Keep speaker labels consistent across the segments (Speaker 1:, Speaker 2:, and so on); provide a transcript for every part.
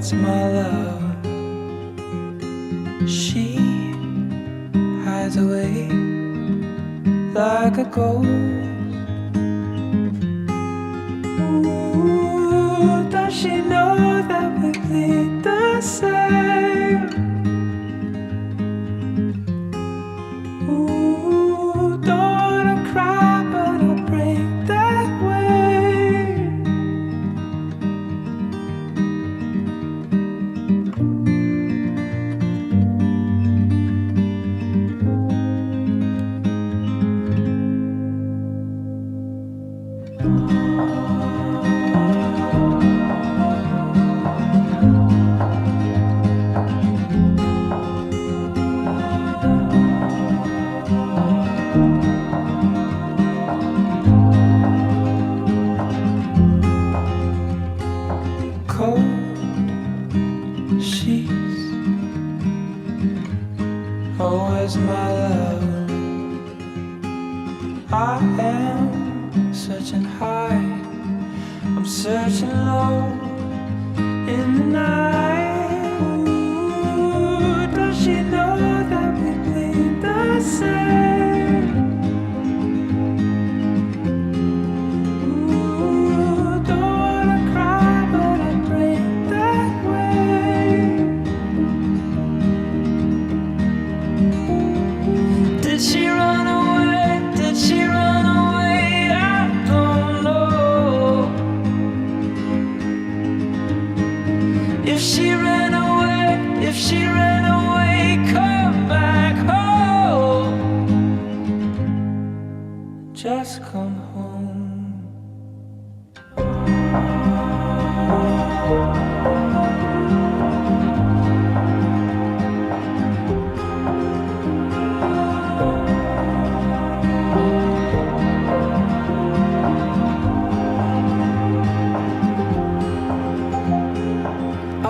Speaker 1: is my love. She hides away like a ghost. Ooh, does she know that we bleed the same? Ooh, don't wanna cry, but I'll break that way. Cold sheets, oh, where's my love? I am searching high, I'm searching low in the night. Ooh, does she know that we bleed the same? Ooh, don't wanna cry, but I break that way. Did she run away? Did she run away? I don't know. If she ran away, if she ran away, come back home. Just come home. I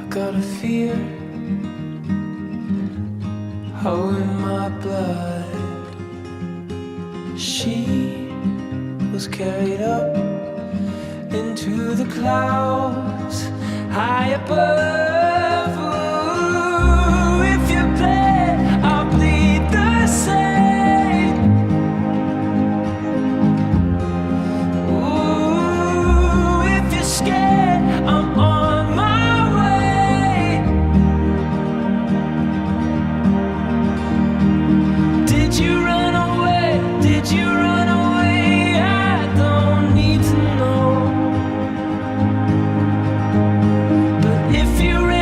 Speaker 1: got a fear, oh, in my blood. She was carried up into the clouds high above. Ooh, if you play, I'll bleed the same. Ooh, if you're scared, I'm on my way. Did you run away? Did you run away? I don't need to know. But if you ran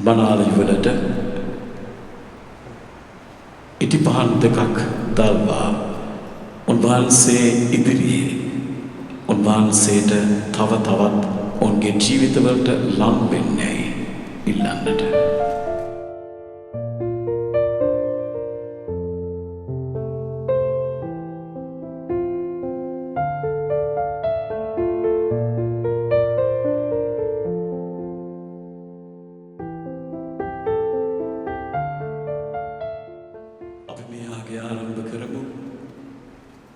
Speaker 2: බණාල යුවලට ඉටිපහන් දෙකක් දල්වා උන්වහන්සේ ඉදිරියේ උන්වහන්සේට තව තවත් ඔවුන්ගේ ජීවිතවලට ලං වෙන්නයි ඉල්ලන්නට.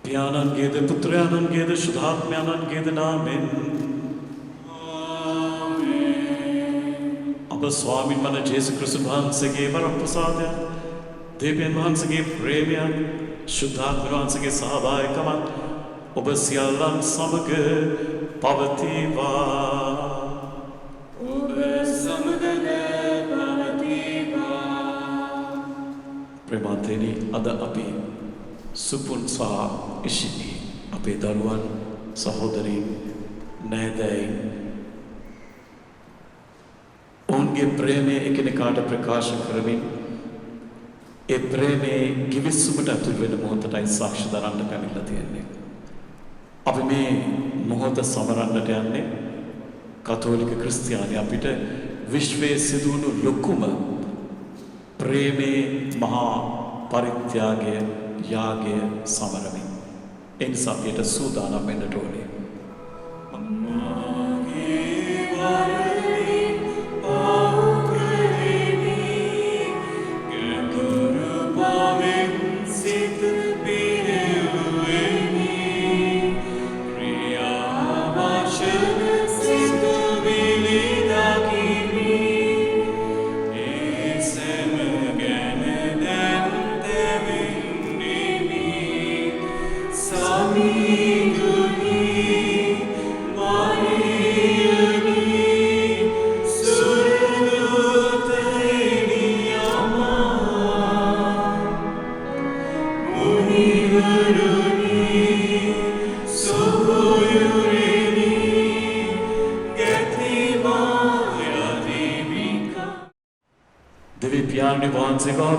Speaker 2: පියාණන්ගේද පුත්‍රයාණන්ගේද ශුද්ධාත්මයාණන්ගේද නාමෙන් අප ස්වාමින් වන ජේසු ක්‍රිස්තුස් වහන්සේගේ වරප්‍රසාදය දෙවියන් වහන්සේගේ ප්‍රේමය ශුද්ධාත්ම වහන්සේගේ සහභාගීකමත් ඔබ සියල්ලන් සමග පවතිවා. ඔබ සමගද පවතිවා. ප්‍රේමතෙනි අද අපි සුපුන් සහ ඉෂිනි අපේ දරුවන් සහෝදරීන් නෑදෑයින් ඔවුන්ගේ ප්‍රේමය එකිනෙකාට ප්‍රකාශ කරමින් ඒ ප්‍රේමයේ කිවිසුමට ඇතුල් වෙන මොහොතටයි සාක්ෂි දරන්න පැමිණලා තියෙන්නේ. අපි මේ මොහොත සමරන්නට යන්නේ කතෝලික ක්‍රිස්තියානි අපිට විශ්වයේ සිදුවුණු ලොකුම ප්‍රේමයේ මහා පරිත්‍යාගය යාගය සමරමින් එනිසා අපිට සූදානම් වෙන්නට ඕනේ.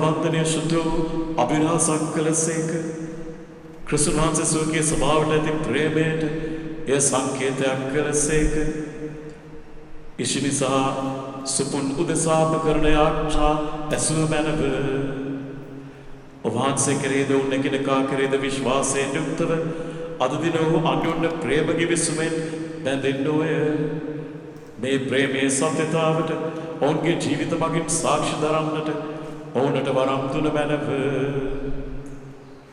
Speaker 2: වන්දනය ශුද්ධ වූ අභිලාෂක් කළසේක. ක්‍රිස්තුස් වහන්සේ සුවකේ ස්වභාවයට ඇති ප්‍රේමයට එය සංකේතයක් කළසේක. ඉෂිනි සහ සුපුන් උදෙසා අප කරන යාච්ඡා ඇසූ මැනව ඔබ වහන්සේ කෙරෙහිද ඔවුන් එකිනෙකා කෙරෙහිද විශ්වාසයෙන් යුක්තව අද දින ඔහු අන්‍යෝන්‍ය ප්‍රේම කිවිසුමෙන් බැඳෙන්න ඕය. මේ ප්‍රේමයේ සත්‍යතාවට ඔවුන්ගේ ජීවිත මගින් සාක්ෂි දරන්නට ඔවුනට වරම් දුන මැනව.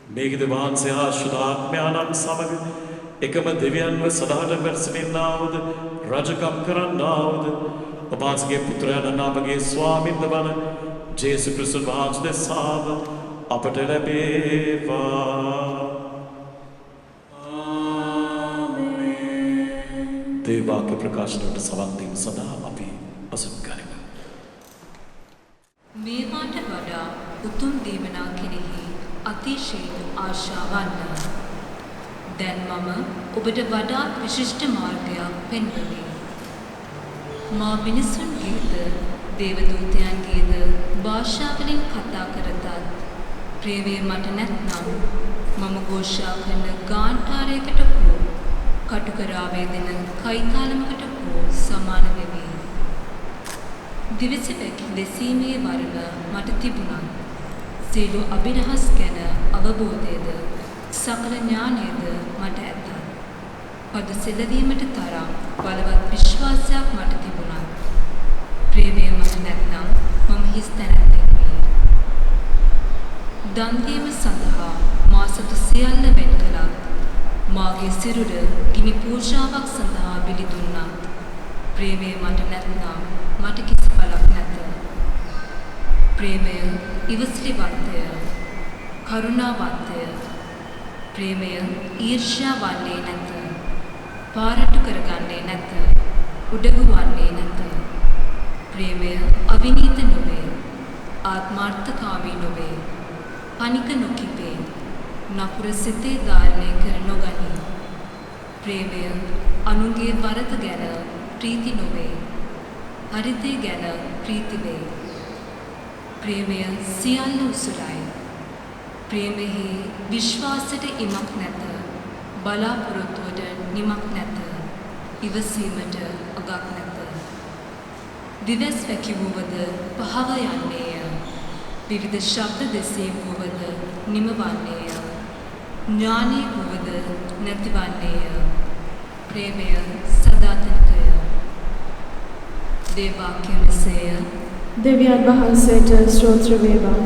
Speaker 2: මේකද වහන්සේ හා ශුද්ධාත්මයාණන් සමග එකම දෙවියන්ව සදාට පැවැත්වෙන්නාවද රජකම් කරන්නාවද ඔබ වහන්සේගේ පුත්‍රයාණන් අපගේ ස්වාමින්ද වන ජේසු ක්‍රිස්තුස් වහන්සේ දෙසාම අපට ලැබේවා. ආමේන්. දේවාක්‍ය ප්‍රකාශනයට සවන් දීම සඳහා අපි අසුන් කරමු.
Speaker 3: මේවාට වඩා උතුම් දීමනා කෙරෙහි අතිශයින් ආශාවන්න. දැන් මම ඔබට වඩාත් විශිෂ්ට මාර්ගයක් පෙන්වමි. මා මිනිසුන්ගේද දේවදූතයන්ගේද භාෂාවලින් කතා කරතත් ප්‍රේමය මට නැත්නම් මම ഘോഷා කරන ගාන්ඨාරයකට හෝ කටුකරාවේ දෙන කයිතාලමකට හෝ සමාන වෙමි. දිවිසෙක දෙසීමේ වරම මට තිබුණා. සියලු අභිරහස් ගැන අවබෝධයද සකල ඥානයද මට ඇත. පද සෙලවීමට තරම් බලවත් විශ්වාසයක් මට තිබුණා. ප්‍රේමය මට නැත්නම් මම හිස් තැනැත්තෙක් වෙමි. දන් දීම සඳහා මා සතු සියල්ල වෙන් කළත් මාගේ සිරුර ගිනි පූජාවක් සඳහා බිලි දුන්නත් ප්‍රේමය මට නැත්නම් මට කිසි බලක් නැත. ප්‍රේමය ඉවසිලිවන්තය, කරුණාවන්තය. ප්‍රේමය ඊර්ෂ්‍යා වන්නේ නැත. පාරට්ටු කරගන්නේ නැත. උඩඟු වන්නේ නැත. ප්‍රේමය අවිනීත නොවේ. ආත්මාර්ථකාමී නොවේ. පනික නොකිපේ. නපුර සිතේ ධාරණය කර නොගනී. ප්‍රේමය අනුන්ගේ වරද ගැන ප්‍රීති නොවේ. හරිතේ ගැන ප්‍රීති වේ. ප්‍රේමය සියල්ල උසුලයි. ප්‍රේමෙහි විශ්වාසයට ඉමක් නැත. බලාපොරොත්තුවට නිමක් නැත. ඉවසීමට අගක් නැත. දිවස් වැකි වූවද පහව යන්නේය. විවිධ ශබ්ද දෙසේ වූවද නිමවන්නේය. ඥානී වූවද නැතිවන්නේය. ප්‍රේමය සදාතනිකය. දේවාක්‍ය මෙසේය.
Speaker 4: දෙවියන් වහන්සේට ස්තෝත්‍ර වේවා.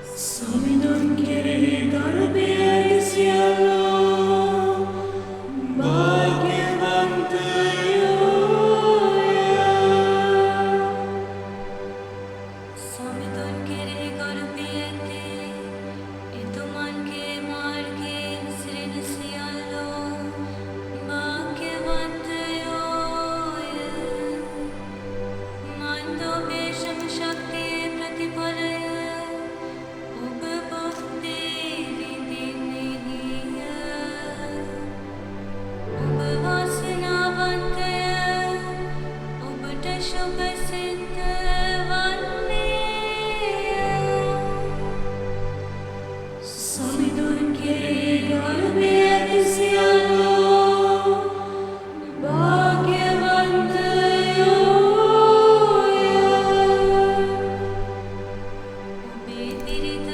Speaker 1: සමිඳුන් කෙරෙහි ගරුබය ඇති සියල්ලෝ භාග්‍යවන්තයෝය.
Speaker 5: සමිඳුන් කෙරෙහි ගරුබය ඇති එතුමන්ගේ මාර්ගයේ විසිරෙන සියල්ලෝ භාග්‍යවන්තයෝය. මන්දෝපේ ශ්‍රම ශක්තියේ ප්‍රතිඵලය ඔබ භුක්ති විඳින්නෙහිය. ඔබ වාසනාවන්තය. ඔබට ශුභ සිද්ධ වන්නේය.
Speaker 1: සමිඳුන් කෙරෙහි ගරුබය ඇති සියල්ලෝ භාග්‍යවන්තයෝය.
Speaker 5: ඔබේ බිරිඳ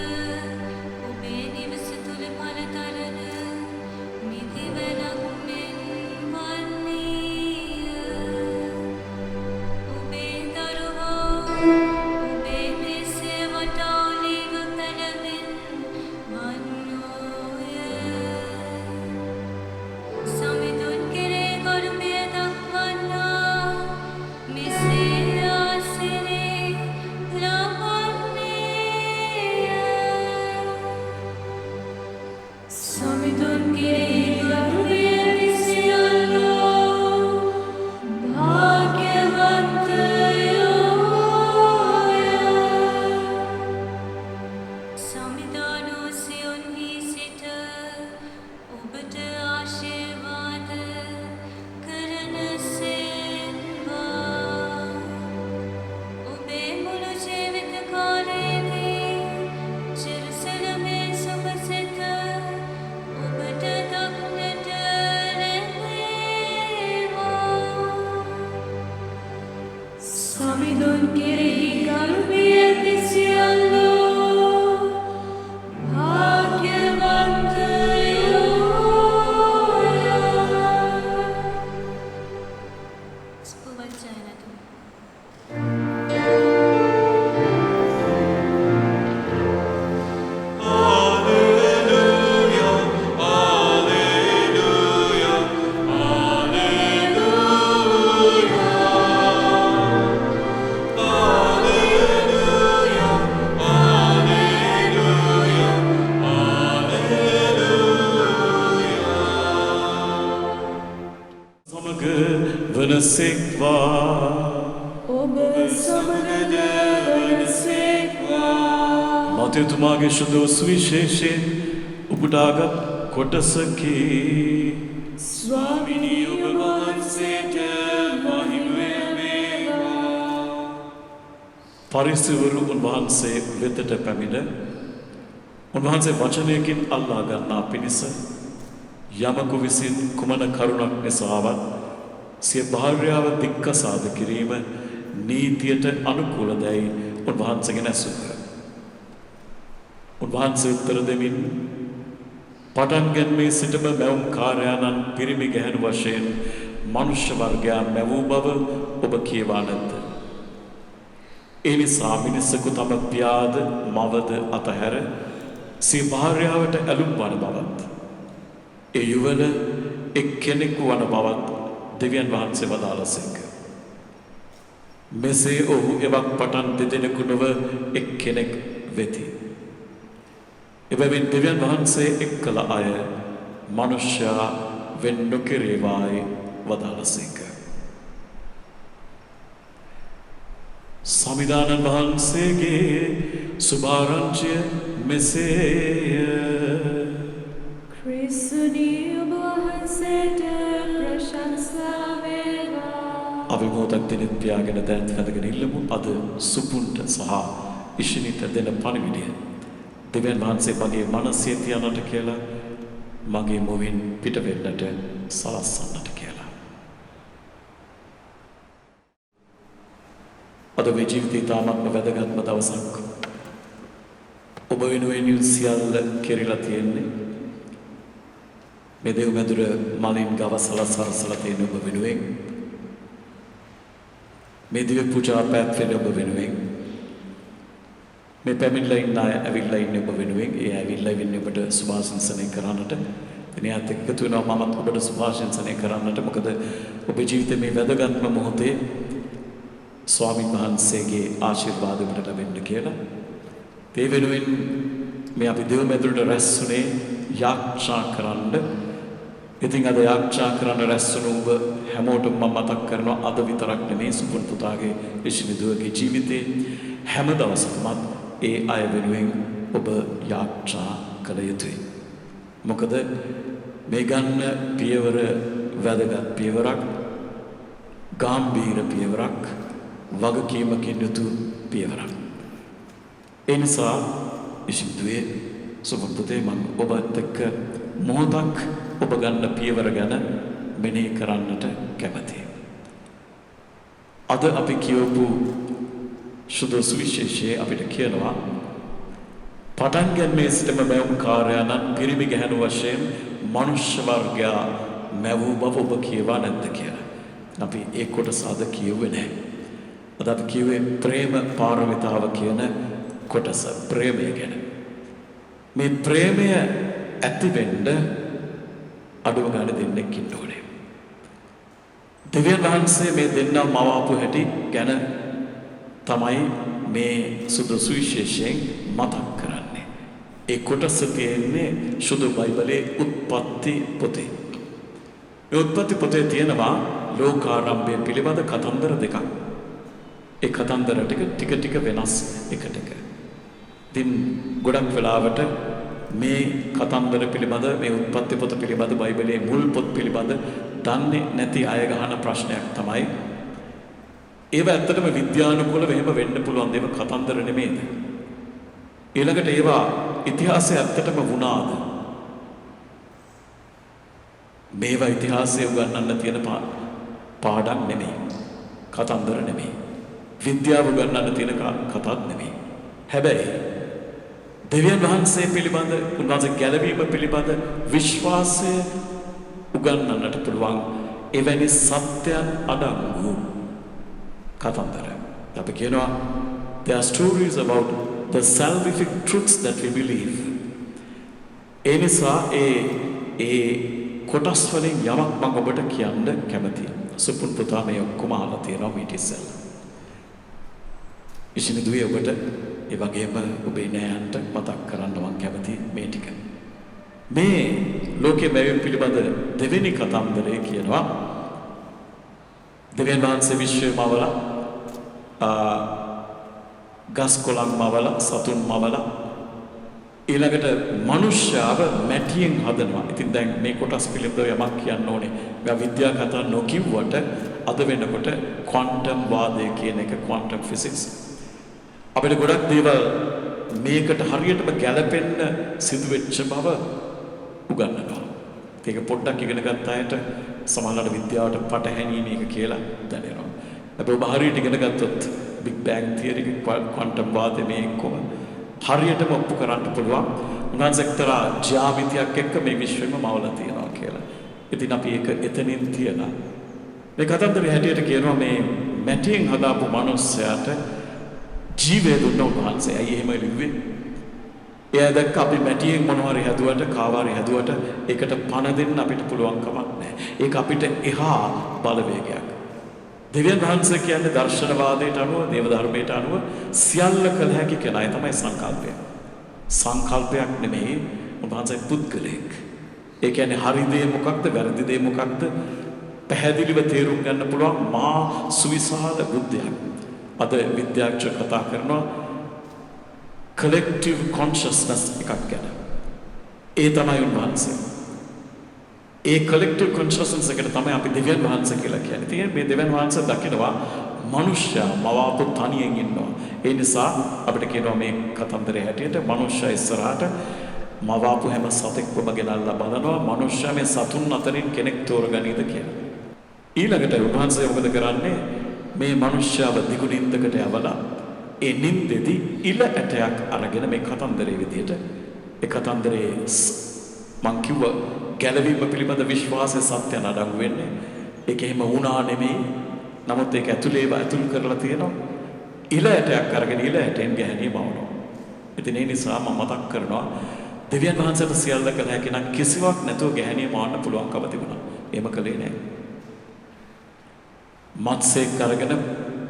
Speaker 5: ඔබේ නිවස තුල පළතරන මිදිවැලක් මෙන් වන්නේය. ඔබේ දරුවෝ ඔබේ මෙසේ වටා ඔලිව පැලවෙන් වන්නෝය. සමිඳුන් කෙරෙහි ගරුබය දක්වන්නා මෙසේ ආසිරි ලබන්නේය.
Speaker 1: සමිඳුන් කෙරෙහි ගරුබය ඇති සියල්ලෝ භාග්‍යවන්තයෝය.
Speaker 5: සමිදානෝ සියොන්හි සිට ඔබට ආශිර්වාද කරන සේවා. ඔබේ මුළු ජීවිත කාලයේදී ජෙරුසලමේ සුබ සිත ඔබට දක්නට ලැබේවා.
Speaker 1: සමිඳුන් කෙරෙහි ගරුබය ඇති සියල්ලෝ භාග්‍යවන්තයෝය.
Speaker 5: සුබවත් ජයනතුන්.
Speaker 2: සමග වනසෙක්වා.
Speaker 1: ඔබ සමගද වනසේක්වා.
Speaker 2: මතයතුමාගේ ශුද්ධ වූ සුවිශේෂයෙන් උපුටාගත් කොටසකි.
Speaker 1: ස්වාමිනී ඔබ වහන්සේට මහිම වේවා.
Speaker 2: පරිසවරු උන්වහන්සේ වෙතට පැමිණ උන්වහන්සේ වචනයකින් අල්ලා ගන්නා පිණිස යමකු විසින් කුමන කරුණක් නිසාවත් සිය භාර්යාව දික්කසාද කිරීම නීතියට අනුකූල දැයි උන්වහන්සේගෙන් ඇසුහ. උන්වහන්සේ උත්තර දෙමින් පටන් ගැන්මේ සිටම මැවුම් කාර්යානන් පිරිමි ගැහැණු වශයෙන් මනුෂ්‍ය වර්ගයා මැවූ බව ඔබ කියවා නැද්ද? ඒ නිසා මිනිසෙකු තම පියාද මවද අතහැර සිය භාර්යාවට ඇලුම් වන බවත් ඒ යුවල එක්කෙනෙකු වන බවත් දෙවියන් වහන්සේ වදාළසේක. මෙසේ ඔහු එවක් පටන් දෙදෙනෙකු නොව එක්කෙනෙක් වෙති. එබැවින් දෙවියන් වහන්සේ එක් කළ අය මනුෂ්‍යයා වෙන් නොකෙරේවායි වදාළසේක. සමිදානන් වහන්සේගේ සුභාරංචිය මෙසේය.
Speaker 4: පින්සුනී ඔබ වහන්සේට ප්‍රශංසා වේවා.
Speaker 2: අපි මොහොතක් දිනෙත් පියාගෙන දැන් වැඳගෙන ඉල්ලමු අද සුපුන්ට සහ ඉෂිනිට දෙන පණිවිඩය. දෙවියන් වහන්සේ මගේ මනසේ තියනට කියලා මගේ මුවින් පිට වෙන්නට සලස්සන්නට කියලා. අද මේ ජීවිතේ තාමත්ම වැදගත්ම දවසක්. ඔබ වෙනුවෙන් සියල්ල කෙරිලා තියෙන්නේ. මේ දෙව් මැදුර මලින් ගවසලා සරසලා තියෙන ඔබ වෙනුවෙන්. මේ දිව්‍ය පූජා පැවැත්වෙන ඔබ වෙනුවෙන්. මේ පැමිණලා ඉන්න අය ඇවිල්ලා ඉන්නේ ඔබ වෙනුවෙන්. ඒ ඇවිල්ලා ඉන්නේ ඔබට සුභාශිංසනය කරන්නට. එනියත් එකතු වෙනවා මමත් ඔබට සුභාශිංසනය කරන්නට. මොකද ඔබේ ජීවිතේ මේ වැදගත්ම මොහොතේ ස්වාමීන් වහන්සේගේ ආශිර්වාද ඔබට ලැබෙන්න කියලා. ඒ වෙනුවෙන් මේ අපි දෙව් මැදුරට රැස්ුනේ යාච්ඡා කරන්න. ඉතින් අද යාච්ඡා කරන්න රැස්ුණු ඔබ හැමෝටම මම මතක් කරනවා අද විතරක් නෙමේ සුපුන් පුතාගේ ඉෂිනිදුවගේ ජීවිතේ හැම දවසකමත් ඒ අය වෙනුවෙන් ඔබ යාච්ඡා කළ යුතුයි. මොකද මේ ගන්න පියවර වැදගත් පියවරක්, ගාම්භීර පියවරක්, වගකීමකින් යුතු පියවරක්. ඒ නිසා ඉෂිනිදුවේ සුපුන් පුතේ මම ඔබත් එක්ක මොහොතක් ඔබ ගන්න පියවර ගැන මෙනෙහි කරන්නට කැමතියි. අද අපි කියවපු සුදු සුවිශේෂයේ අපිට කියනවා පටන් ගැනීමේ සිටම මැවුම් කාර්යයන්න් පිරිමි ගැහැණු වශයෙන් මනුෂ්‍ය වර්ගයා මැවූ බව ඔබ කියවා නැද්ද කියලා. අපි ඒ කොටස අද කියුවේ නැහැ. අද අපි කියුවේ ප්‍රේම පාරමිතාව කියන කොටස, ප්‍රේමය ගැන. මේ ප්‍රේමය ඇති වෙන්න අඩුම ගානේ දෙන්නෙක් ඉන්න ඕනේ. දෙවියන් වහන්සේ මේ දෙන්නා මවාපු හැටි ගැන තමයි මේ සුදු සුවිශේෂයෙන් මතක් කරන්නේ. ඒ කොටස තියෙන්නේ සුදු බයිබලයේ උත්පත්ති පොතේ. මේ උත්පත්ති පොතේ තියෙනවා ලෝකාරම්භය පිළිබඳ කතන්දර දෙකක්. ඒ කතන්දර ටික වෙනස් එකට එක. ඉතින් ගොඩක් වෙලාවට මේ කතන්දර පිළිබඳ මේ උත්පත්ති පොත පිළිබඳ බයිබලයේ මුල් පොත් පිළිබඳ දන්නේ නැති අය ගහන ප්‍රශ්නයක් තමයි ඒව ඇත්තටම විද්‍යානුකූලව එහෙම වෙන්න පුළුවන් දේව කතන්දර නෙමෙයිද? ඊළඟට ඒවා ඉතිහාසයේ ඇත්තටම වුණාද? මේවා ඉතිහාසයේ උගන්වන්න තියෙන පාඩම් නෙමෙයි. කතන්දර නෙමෙයි. විද්‍යාව උගන්වන්න තියෙන කතාවක් නෙමෙයි. හැබැයි දෙවියන් වහන්සේ පිළිබඳ උන්වහන්සේ ගැලවීම පිළිබඳ විශ්වාසය උගන්වන්නට පුළුවන් එවැනි සත්‍යයන් අඩංගු කතන්දර. අපි කියනවා there are stories about the salvific truths that we believe. ඒ නිසා ඒ කොටස් වලින් යමක් මම ඔබට කියන්න කැමතියි. සුපුන් පුතා මේ ඔක්කොම අහලා තියෙනවා මීට ඉස්සෙල්ලා. ඉෂිනිදුවේ ඔබට ඒ වගේම ඔබේ නෑයන්ට මතක් කරන්න මම කැමතියි මේ ටික. මේ ලෝකයේ මැවීම පිළිබඳ දෙවෙනි කතන්දරය කියනවා දෙවියන් වහන්සේ විශ්වය මවලා ගස් කොළන් මවලා සතුන් මවලා ඊළඟට මනුෂ්‍යව මැටියෙන් හදනවා. ඉතින් දැන් මේ කොටස් පිළිබඳව යමක් කියන්න ඕනේ. මේ විද්‍යා කතා නොකියුවට අද වෙනකොට ක්වොන්ටම් වාදය කියන එක, ක්වොන්ටම් ෆිසික්ස් අපිට ගොඩක් දේවල් මේකට හරියටම ගැලපෙන්න සිදුවෙච්ච බව උගන්වනවා. ඒක පොඩ්ඩක් ඉගෙන ගත්ත අයට සමහරවිට විද්‍යාවට පටහැනි මේක කියලා දැනෙනවා. හැබැයි ඔබ හරියට ඉගෙන ගත්තොත් Big Bang Theory, ක්වොන්ටම් වාදය මේ කොම හරියටම ඔප්පු කරන්න පුළුවන්. උන්වහන්සේ එක්තරා ජ්‍යාමිතියක් එක්ක මේ විශ්වෙම මවලා තියෙනවා කියලා. ඉතින් අපි ඒක එතනින් තියලා මේ කතන්දරේ හැටියට කියනවා මේ මැටියෙන් හදාපු මනුස්සයාට ජීවය දුන්න උන්වහන්සේ. ඇයි එහෙම ලිව්වේ? එයා දැක්ක අපි මැටියෙන් මොනවාරි හැදුවට, කාවාරි හැදුවට ඒකට පණ දෙන්න අපිට පුළුවන් කමක් නැහැ. ඒක අපිට එහා බලවේගයක්. දෙවියන් වහන්සේ කියන්නේ දර්ශනවාදයට අනුව, දේව ධර්මයට අනුව සියල්ල කළ හැකි කෙනායි තමයි සංකල්පය. සංකල්පයක් නෙමෙයි, උන්වහන්සේ පුද්ගලෙක්. ඒ කියන්නේ හරි දේ මොකක්ද, වැරදි දේ මොකක්ද පැහැදිලිව තේරුම් ගන්න පුළුවන් මා සුවිශාල බුද්ධයක්. අද විද්‍යාඥයෝ කතා කරනවා collective consciousness එකක් ගැන. ඒ තමයි උන්වහන්සේ. ඒ collective consciousness එකට තමයි අපි දෙවියන් වහන්සේ කියලා කියන්නේ. ඉතින් මේ දෙවියන් වහන්සේ දකිනවා මනුෂ්‍යයා මවාපු තනියෙන් ඉන්නවා. ඒ නිසා අපිට කියනවා මේ කතන්දරේ හැටියට මනුෂ්‍යයා ඉස්සරහට මවාපු හැම සතෙක්වම ගෙනල්ලා බලනවා මනුෂ්‍යයා මේ සතුන් අතරින් කෙනෙක් තෝරගනීද කියලා. ඊළඟට උන්වහන්සේ මොකද කරන්නේ? මේ මනුෂ්‍යව දිගු නින්දකට යවලා ඒ නින්දෙදි ඉල ඇටයක් අරගෙන මේ කතන්දරේ විදියට ඒ කතන්දරේ මං කිව්ව ගැලවීම පිළිබඳ විශ්වාසය සත්‍ය නඩංගු වෙන්නේ. ඒක එහෙම වුණා නෙමෙයි. නමුත් ඒක ඇතුළේව ඇතුල් කරලා තියෙනවා. ඉල ඇටයක් අරගෙන ඉල ඇටෙන් ගැහණිය මවනවා. ඉතින් ඒ නිසා මම මතක් කරනවා දෙවියන් වහන්සේට සියල්ල කළ හැකි නම් කිසිවක් නැතුව ගැහණිය මවන්න පුළුවන්කම තිබුණා. එහෙම කළේ නැහැ. මත්ස්‍යයෙක් අරගෙන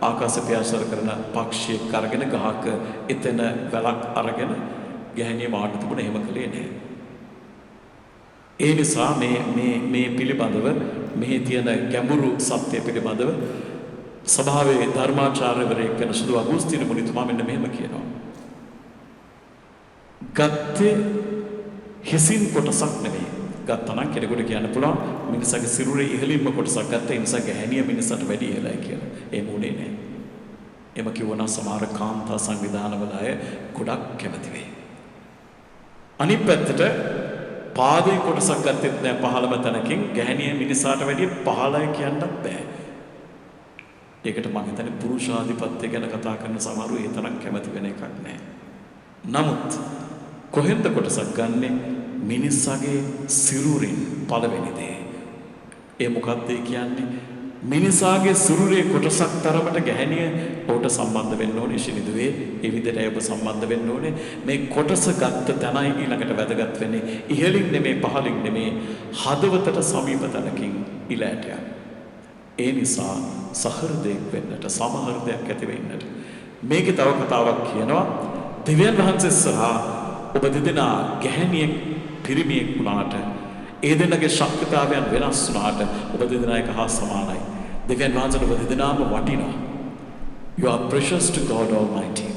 Speaker 2: ආකාශ ප්‍රයාසර කරන පක්ෂියෙක් අරගෙන ගහක එතන වැලක් අරගෙන ගැහණිය මවන්න තිබුණා. එහෙම කළේ නැහැ. ඒ නිසා මේ පිළිබඳව මෙහි තියෙන ගැඹුරු සත්‍ය පිළිබඳව සභාවේ ධර්මාචාර්යවරයෙක් වෙන සුදු අගුස්තින මුනිතුමා මෙන්න මෙහෙම කියනවා. ගත්තේ හිසින් කොටසක් නෙවෙයි. ගත්තා නම් කෙනෙකුට කියන්න පුළුවන් මිනිසාගේ සිරුරේ ඉහළින්ම කොටසක් ගත්තා ඒ නිසා ගැහණිය මිනිසට වැඩි ඉහළයි කියලා. ඒ මොනේ නෑ. එම කිව්වනම් සමහර කාන්තා සංවිධානවල අය ගොඩක් කැමති වෙයි. අනිත් පැත්තට පාදේ කොටසක් ගත්තෙත් නෑ පහළම තැනකින් ගැහණිය මිනිසාට වැඩිය පහළයි කියන්නත් බෑ. ඒකට මම හිතන්නේ පුරුෂාධිපත්‍ය ගැන කතා කරන සමහරු ඒ තරම් කැමති වෙන එකක් නෑ. නමුත් කොහෙන්ද කොටසක් ගන්නෙ? මිනිස්සගේ සිරුරින් පළවෙනි දේ. ඒ මොකක්ද කියන්නේ? මිනිසාගේ සිරුරේ කොටසක් තරමට ගැහණිය ඔහුට සම්බන්ධ වෙන්න ඕනේ. ශිනිදුවේ ඒ විදිහට ඔබ සම්බන්ධ වෙන්න ඕනේ. මේ කොටස ගත්ත තැනයි ඊළඟට වැදගත් වෙන්නේ. ඉහළින් නෙමේ පහළින් නෙමේ හදවතට සමීප තැනකින් ඉලෑටයක්. ඒ නිසා සහෘදයක් වෙන්නට සමහෘදයක් ඇති වෙන්නට මේකේ තව කතාවක් කියනවා. දෙවියන් වහන්සේ සහ ඔබ දෙදෙනා ගැහණියෙක් පිරිමියෙක් වුණාට ඒ දෙන්නගේ ශක්තිතාවයන් වෙනස් වුණාට ඔබ දෙදෙනා එක හා සමානයි. දෙවියන් වහන්සේට ඔබ දෙදෙනාම වටිනවා. You are precious to God Almighty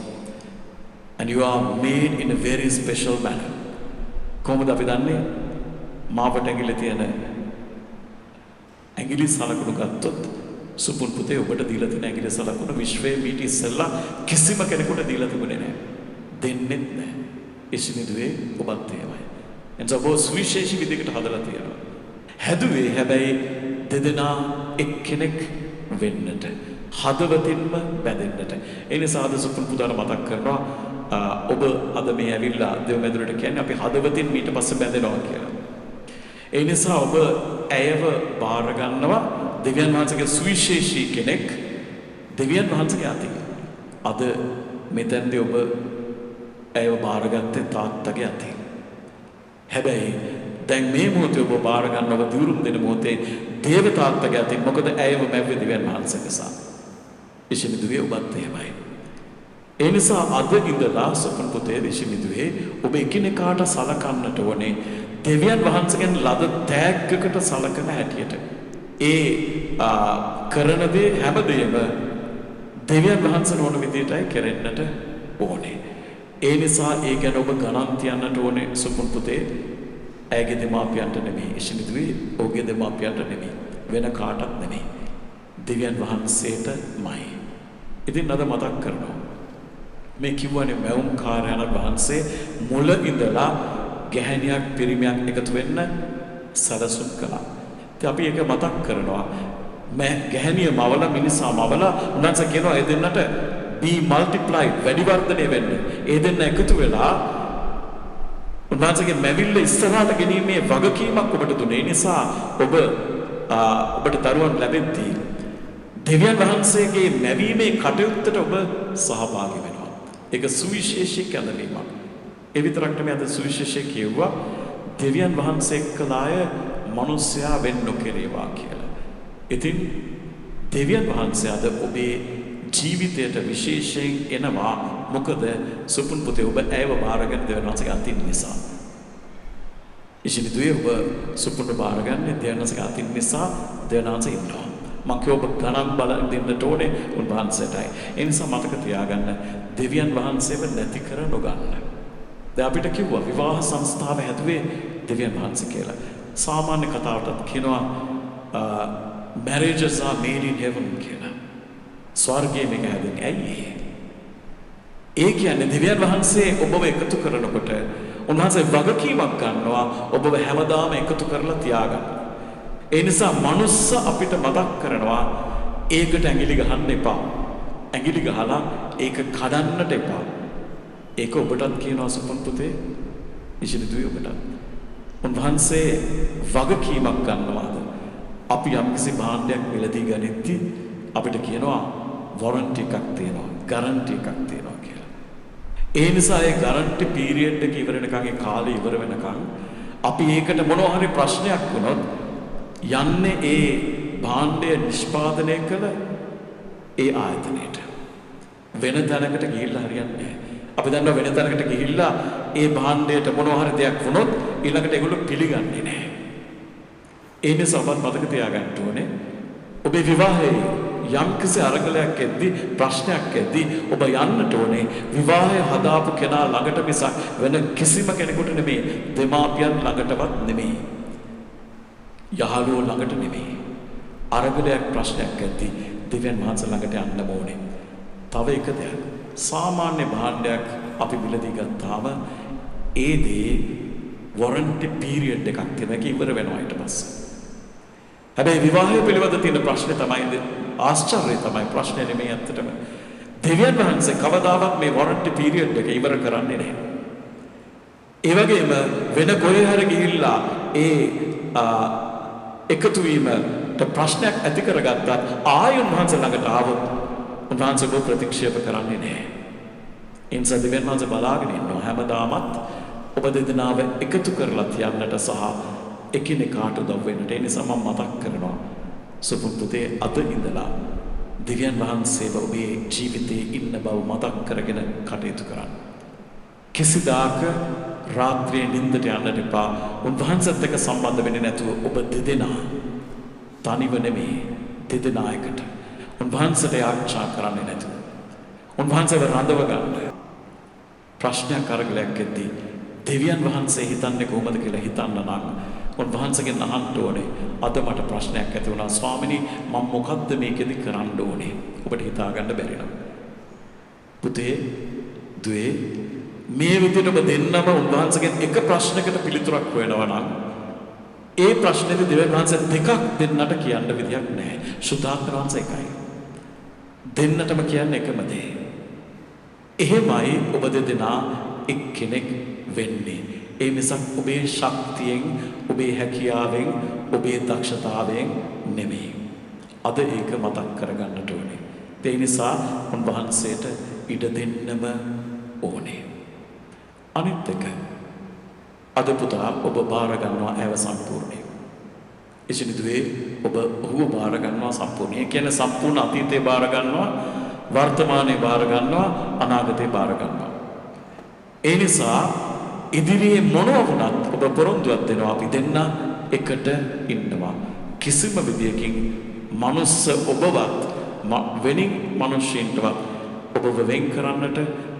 Speaker 2: and you are made in a very special manner. කොහොමද අපි දන්නේ? මාපට ඇඟිල්ලේ තියෙන ඇඟිලි සලකුණු ගත්තොත් සුපුන් පුතේ ඔබට දීලා තියෙන ඇඟිලි සලකුණු විශ්වයේ මීට ඉස්සෙල්ලා කිසිම කෙනෙකුට දීලා තිබුණේ නැහැ. දෙන්නෙත් නැහැ. ඉස්මිදුවේ ඔබත් ඒවයි. එතකොට ඔබ සුවිශේෂී විදිහකට හදලා තියෙනවා. හැදුවේ හැබැයි දෙදෙනා එක්කෙනෙක් වෙන්නට, හදවතින්ම බැඳෙන්නට. ඒ නිසා අද සුපුන් පුතාට මතක් කරනවා ඔබ අද මේ ඇවිල්ලා දෙවමෙදුරට කියන්නේ අපි හදවතින් ඊට පස්සේ බැඳෙනවා කියලා. ඒ නිසා ඔබ ඇයව බාර ගන්නවා දෙවියන් වහන්සේගේ සුවිශේෂී කෙනෙක් දෙවියන් වහන්සේගේ අතින්. අද මෙතෙන්දී ඔබ ඇයව බාරගත්තේ තාත්තගේ අතින්. හැබැයි දැන් මේ මොහොතේ ඔබ බාර ගන්නව දියුරුම් දෙන මොහොතේ දේව තාත්තගේ අතින්. මොකද ඇයව මැව්වේ දෙවියන් වහන්සේ නිසා. ඉෂිමිදුවේ ඔබත් එහෙමයි. ඒ නිසා අද ඉඳලා සොපන් පුතේ ඉෂිමිදුවේ ඔබ එකිනෙකාට සලකන්නට ඕනේ දෙවියන් වහන්සේගෙන් ලද තෑග්ගකට සලකන හැටියට. ඒ කරන දේ හැමදේම දෙවියන් වහන්සේ නොවන විදිහටයි කරෙන්නට ඕනේ. ඒ නිසා ඒ ගැන ඔබ ගණන් තියන්නට ඕනේ සුපුන් පුතේ. ඇයගේ දෙමාපියන්ට නෙමෙයි, ඉෂිමිදුවේ ඔහුගේ දෙමාපියන්ට නෙමෙයි, වෙන කාටවත් නෙමෙයි, දෙවියන් වහන්සේටමයි. ඉතින් අද මතක් කරනවා මේ කිව්වනේ මැවුම් කාර්යයන් වහන්සේ මුල ඉඳලා ගැහණියක් පිරිමියක් එකතු වෙන්න සැලසුම් කළා. ඉතින් අපි ඒක මතක් කරනවා. මෑ ගැහණිය මවලා මිනිසා මවලා උන්වහන්සේ කියනවා ඒ දෙන්නට be multiplied වැඩි වර්ධනය වෙන්න. ඒ දෙන්න එකතු වෙලා උන්වහන්සේගේ මැවිල්ල ඉස්සරහට ගෙනීමේ වගකීමක් ඔබට දුන්නේ. ඒ නිසා ඔබට දරුවන් ලැබෙද්දී දෙවියන් වහන්සේගේ මැවීමේ කටයුත්තට ඔබ සහභාගී වෙනවා. ඒක සුවිශේෂී කැඳවීමක්. ඒ විතරක් නෙමෙයි අද සුවිශේෂී කියුවා දෙවියන් වහන්සේ එක්කලාය මිනිසයා වෙන්න නොකරේවා කියලා. ඉතින් දෙවියන් වහන්සේ අද ඔබේ ජීවිතයට විශේෂයෙන් එනවා. මොකද සුපුන් පුතේ ඔබ ඇයව බාරගෙන දෙවියන් වහන්සේගේ අතින් නිසා. ඉෂිමිදුවේ ඔබ සුපුන්ව බාරගන්නේ දෙවියන් වහන්සේගේ අතින් නිසා. දෙවියන් වහන්සේ ඉන්නවා. මම කිව්ව ඔබ ගණන් බලන් දෙන්නට ඕනේ උන්වහන්සේටයි. ඒ නිසා මතක තියාගන්න දෙවියන් වහන්සේව නැති කර නොගන්න. දැන් අපිට කිව්වා විවාහ සංස්ථාව හැදුවේ දෙවියන් වහන්සේ කියලා. සාමාන්‍ය කතාවටත් කියනවා marriages are made in heaven කියලා. ස්වර්ගයේ මේක හැදෙන්නේ ඇයි ඒ කියන්නේ දෙවියන් වහන්සේ ඔබව එකතු කරනකොට උන්වහන්සේ වගකීමක් ගන්නවා ඔබව හැමදාම එකතු කරලා තියාගන්න. ඒ නිසා මනුස්ස අපිට මතක් කරනවා ඒකට ඇඟිලි ගහන්න එපා. ඇඟිලි ගහලා ඒක කඩන්නට එපා. ඒක ඔබටත් කියනවා සුපුන් පුතේ. ඉෂිදුයි ඔබට. උන්වහන්සේ වගකීමක් ගන්නවාද? අපි යම්කිසි භාණ්ඩයක් මිලදී ගනිද්දී අපිට කියනවා වොරන්ටි එකක් තියෙනවා, ගැරන්ටි එකක් තියෙනවා කියලා. ඒ නිසා ඒ ගැරන්ටි පීරියඩ් එක ඉවර වෙනකන් ඒ කාලේ ඉවර වෙනකන් අපි ඒකට මොනවා හරි ප්‍රශ්නයක් වුණොත් යන්නේ ඒ භාණ්ඩය නිෂ්පාදනය කළ ඒ ආයතනයට. වෙන තැනකට ගිහිල්ලා හරියන්නේ නැහැ. අපි දන්නවා වෙන තැනකට ගිහිල්ලා ඒ භාණ්ඩයට මොනවා හරි දෙයක් වුණොත් ඊළඟට ඒගොල්ලෝ පිළිගන්නේ නැහැ. ඒ නිසා ඔබත් මතක තියාගන්න ඕනේ ඔබේ විවාහයේ යම්කිසි අරගලයක් එද්දී ප්‍රශ්නයක් එද්දී ඔබ යන්නට ඕනේ විවාහය හදාපු කෙනා ළඟට මිසක් වෙන කිසිම කෙනෙකුට නෙමෙයි, දෙමාපියන් ළඟටවත් නෙමෙයි, යහළුවෝ ළඟට නෙමෙයි. අරගලයක් ප්‍රශ්නයක් එද්දී දෙවියන් වහන්සේ ළඟට යන්න ඕනේ. තව එක දෙයක්, සාමාන්‍ය භාණ්ඩයක් අපි මිලදී ගත්තාම ඒ දේ වොරන්ටි පීරියඩ් එකක් තියෙනවා. ඒක ඉවර වෙනවා ඊට පස්සේ. හැබැයි විවාහය පිළිබඳ තියෙන ප්‍රශ්නේ තමයි ආශ්චර්යය තමයි ප්‍රශ්නේ නෙමෙයි ඇත්තටම. දෙවියන් වහන්සේ කවදාවත් මේ වොරන්ටි පීරියඩ් එක ඉවර කරන්නේ නැහැ. ඒ වගේම වෙන කොහේ හරි ගිහිල්ලා ඒ එකතු වීමට ප්‍රශ්නයක් ඇති කරගත්තත් ආයුන් වහන්සේ ළඟට ආවොත් උන්වහන්සේ ඔබ ප්‍රතික්ෂේප කරන්නේ නැහැ. ඒ නිසා දෙවියන් වහන්සේ බලාගෙන ඉන්නවා හැමදාමත් ඔබ දෙදෙනාව එකතු කරලා තියන්නට සහ එකිනෙකාට උදව් වෙන්නට. ඒ නිසා මම මතක් කරනවා සුපුන් පුතේ අද ඉඳලා දෙවියන් වහන්සේව ඔබේ ජීවිතේ ඉන්න බව මතක් කරගෙන කටයුතු කරන්න. කිසිදාක රාත්‍රියේ නිින්දට යන්නට එපා. උන්වහන්සේත් එක්ක සම්බන්ධ වෙන්නේ නැතුව ඔබ දෙදෙනා තනිව නෙමෙයි දෙදෙනා එකට උන්වහන්සේට ආරක්ෂා කරන්නේ නැතුව උන්වහන්සේව රඳව ගන්න. ප්‍රශ්නයක් අරගලයක් එද්දී දෙවියන් වහන්සේ හිතන්නේ කොහොමද කියලා හිතන්න නම් උන්වහන්සේගෙන් අහන්න ඕනේ. අද මට ප්‍රශ්නයක් ඇති වුණා ස්වාමිනී, මම මොකද්ද මේකෙදි කරන්න ඕනේ? ඔබට හිතා ගන්න බැරි නම් පුතේ දුවේ මේ විදිහට ඔබ දෙන්නම උන්වහන්සේගෙන් එක ප්‍රශ්නයකට පිළිතුරක් හොයනවා නම් ඒ ප්‍රශ්නේදී දෙවියන් වහන්සේ දෙකක් දෙන්නට කියන්න විදියක් නැහැ. සුද්ධාත්ම වහන්සේ එකයි. දෙන්නටම කියන්නේ එකම දේ. එහෙමයි ඔබ දෙදෙනා එක්කෙනෙක් වෙන්නේ. ඒ නිසා ඔබේ ශක්තියෙන්, ඔබේ හැකියාවෙන්, ඔබේ දක්ෂතාවයෙන් නෙමෙයි. අද ඒක මතක් කරගන්නට ඕනේ. ඒ නිසා උන්වහන්සේට ඉඩ දෙන්නම ඕනේ. අනිත් එක අද පුතා ඔබ බාර ගන්නවා ඇව සම්පූර්ණයි. එසිනිදුවේ ඔබ ඔහුව බාර ගන්නවා සම්පූර්ණයි. ඒ කියන්නේ සම්පූර්ණ අතීතේ බාර ගන්නවා, වර්තමානයේ බාර ගන්නවා, අනාගතේ බාර ගන්නවා. ඒ නිසා ඉදිරියේ මොනවා වුණත් ඔබ පොරොන්දුවක් දෙනවා අපි දෙන්න එකට ඉන්නවා. කිසිම විදියකින් මනුස්ස ඔබවත් වෙනින් මිනිස්සුන්ටවත් ඔබව වෙන් කරන්නට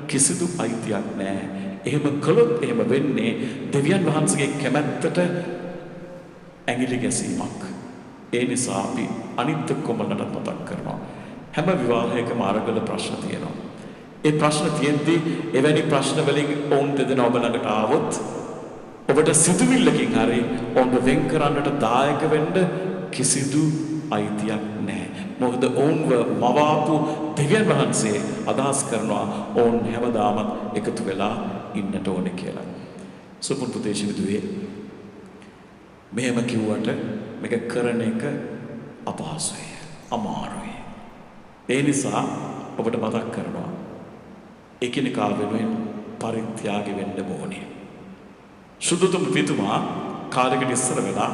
Speaker 2: කිසිදු අයිතියක් නැහැ. එහෙම කළොත් එහෙම වෙන්නේ දෙවියන් වහන්සේගේ කැමැත්තට ඇඟිලි ගැසීමක්. ඒ නිසා අපි අනිත් කොමලට මතක් කරනවා. හැම විවාහයකම අරගල ප්‍රශ්න තියෙනවා. ඒ ප්‍රශ්න තියෙද්දී එවැනි ප්‍රශ්න වලින් ඔවුන් දෙදෙනා ඔබ ළඟට ආවොත් ඔබට සිතුවිල්ලකින් හරි ඔවුන්ව වෙන් කරන්නට දායක වෙන්න කිසිදු අයිතියක් නැහැ. මොකද ඔවුන්ව මවාපු දෙවියන් වහන්සේ අදහස් කරනවා ඔවුන් හැමදාම එකතු වෙලා ඉන්නට ඕනේ කියලා. සුපුන් පුතේ ශිවිදුවේ මෙහෙම කිව්වට මේක කරන එක අපහසුයි, අමාරුයි. ඒ නිසා ඔබට මතක් කරනවා එකිනෙකා වෙනුවෙන් පරිත්‍යාග වෙන්න ඕනේ. සුදුතුම පිතුමා කාලයකට ඉස්සර වෙලා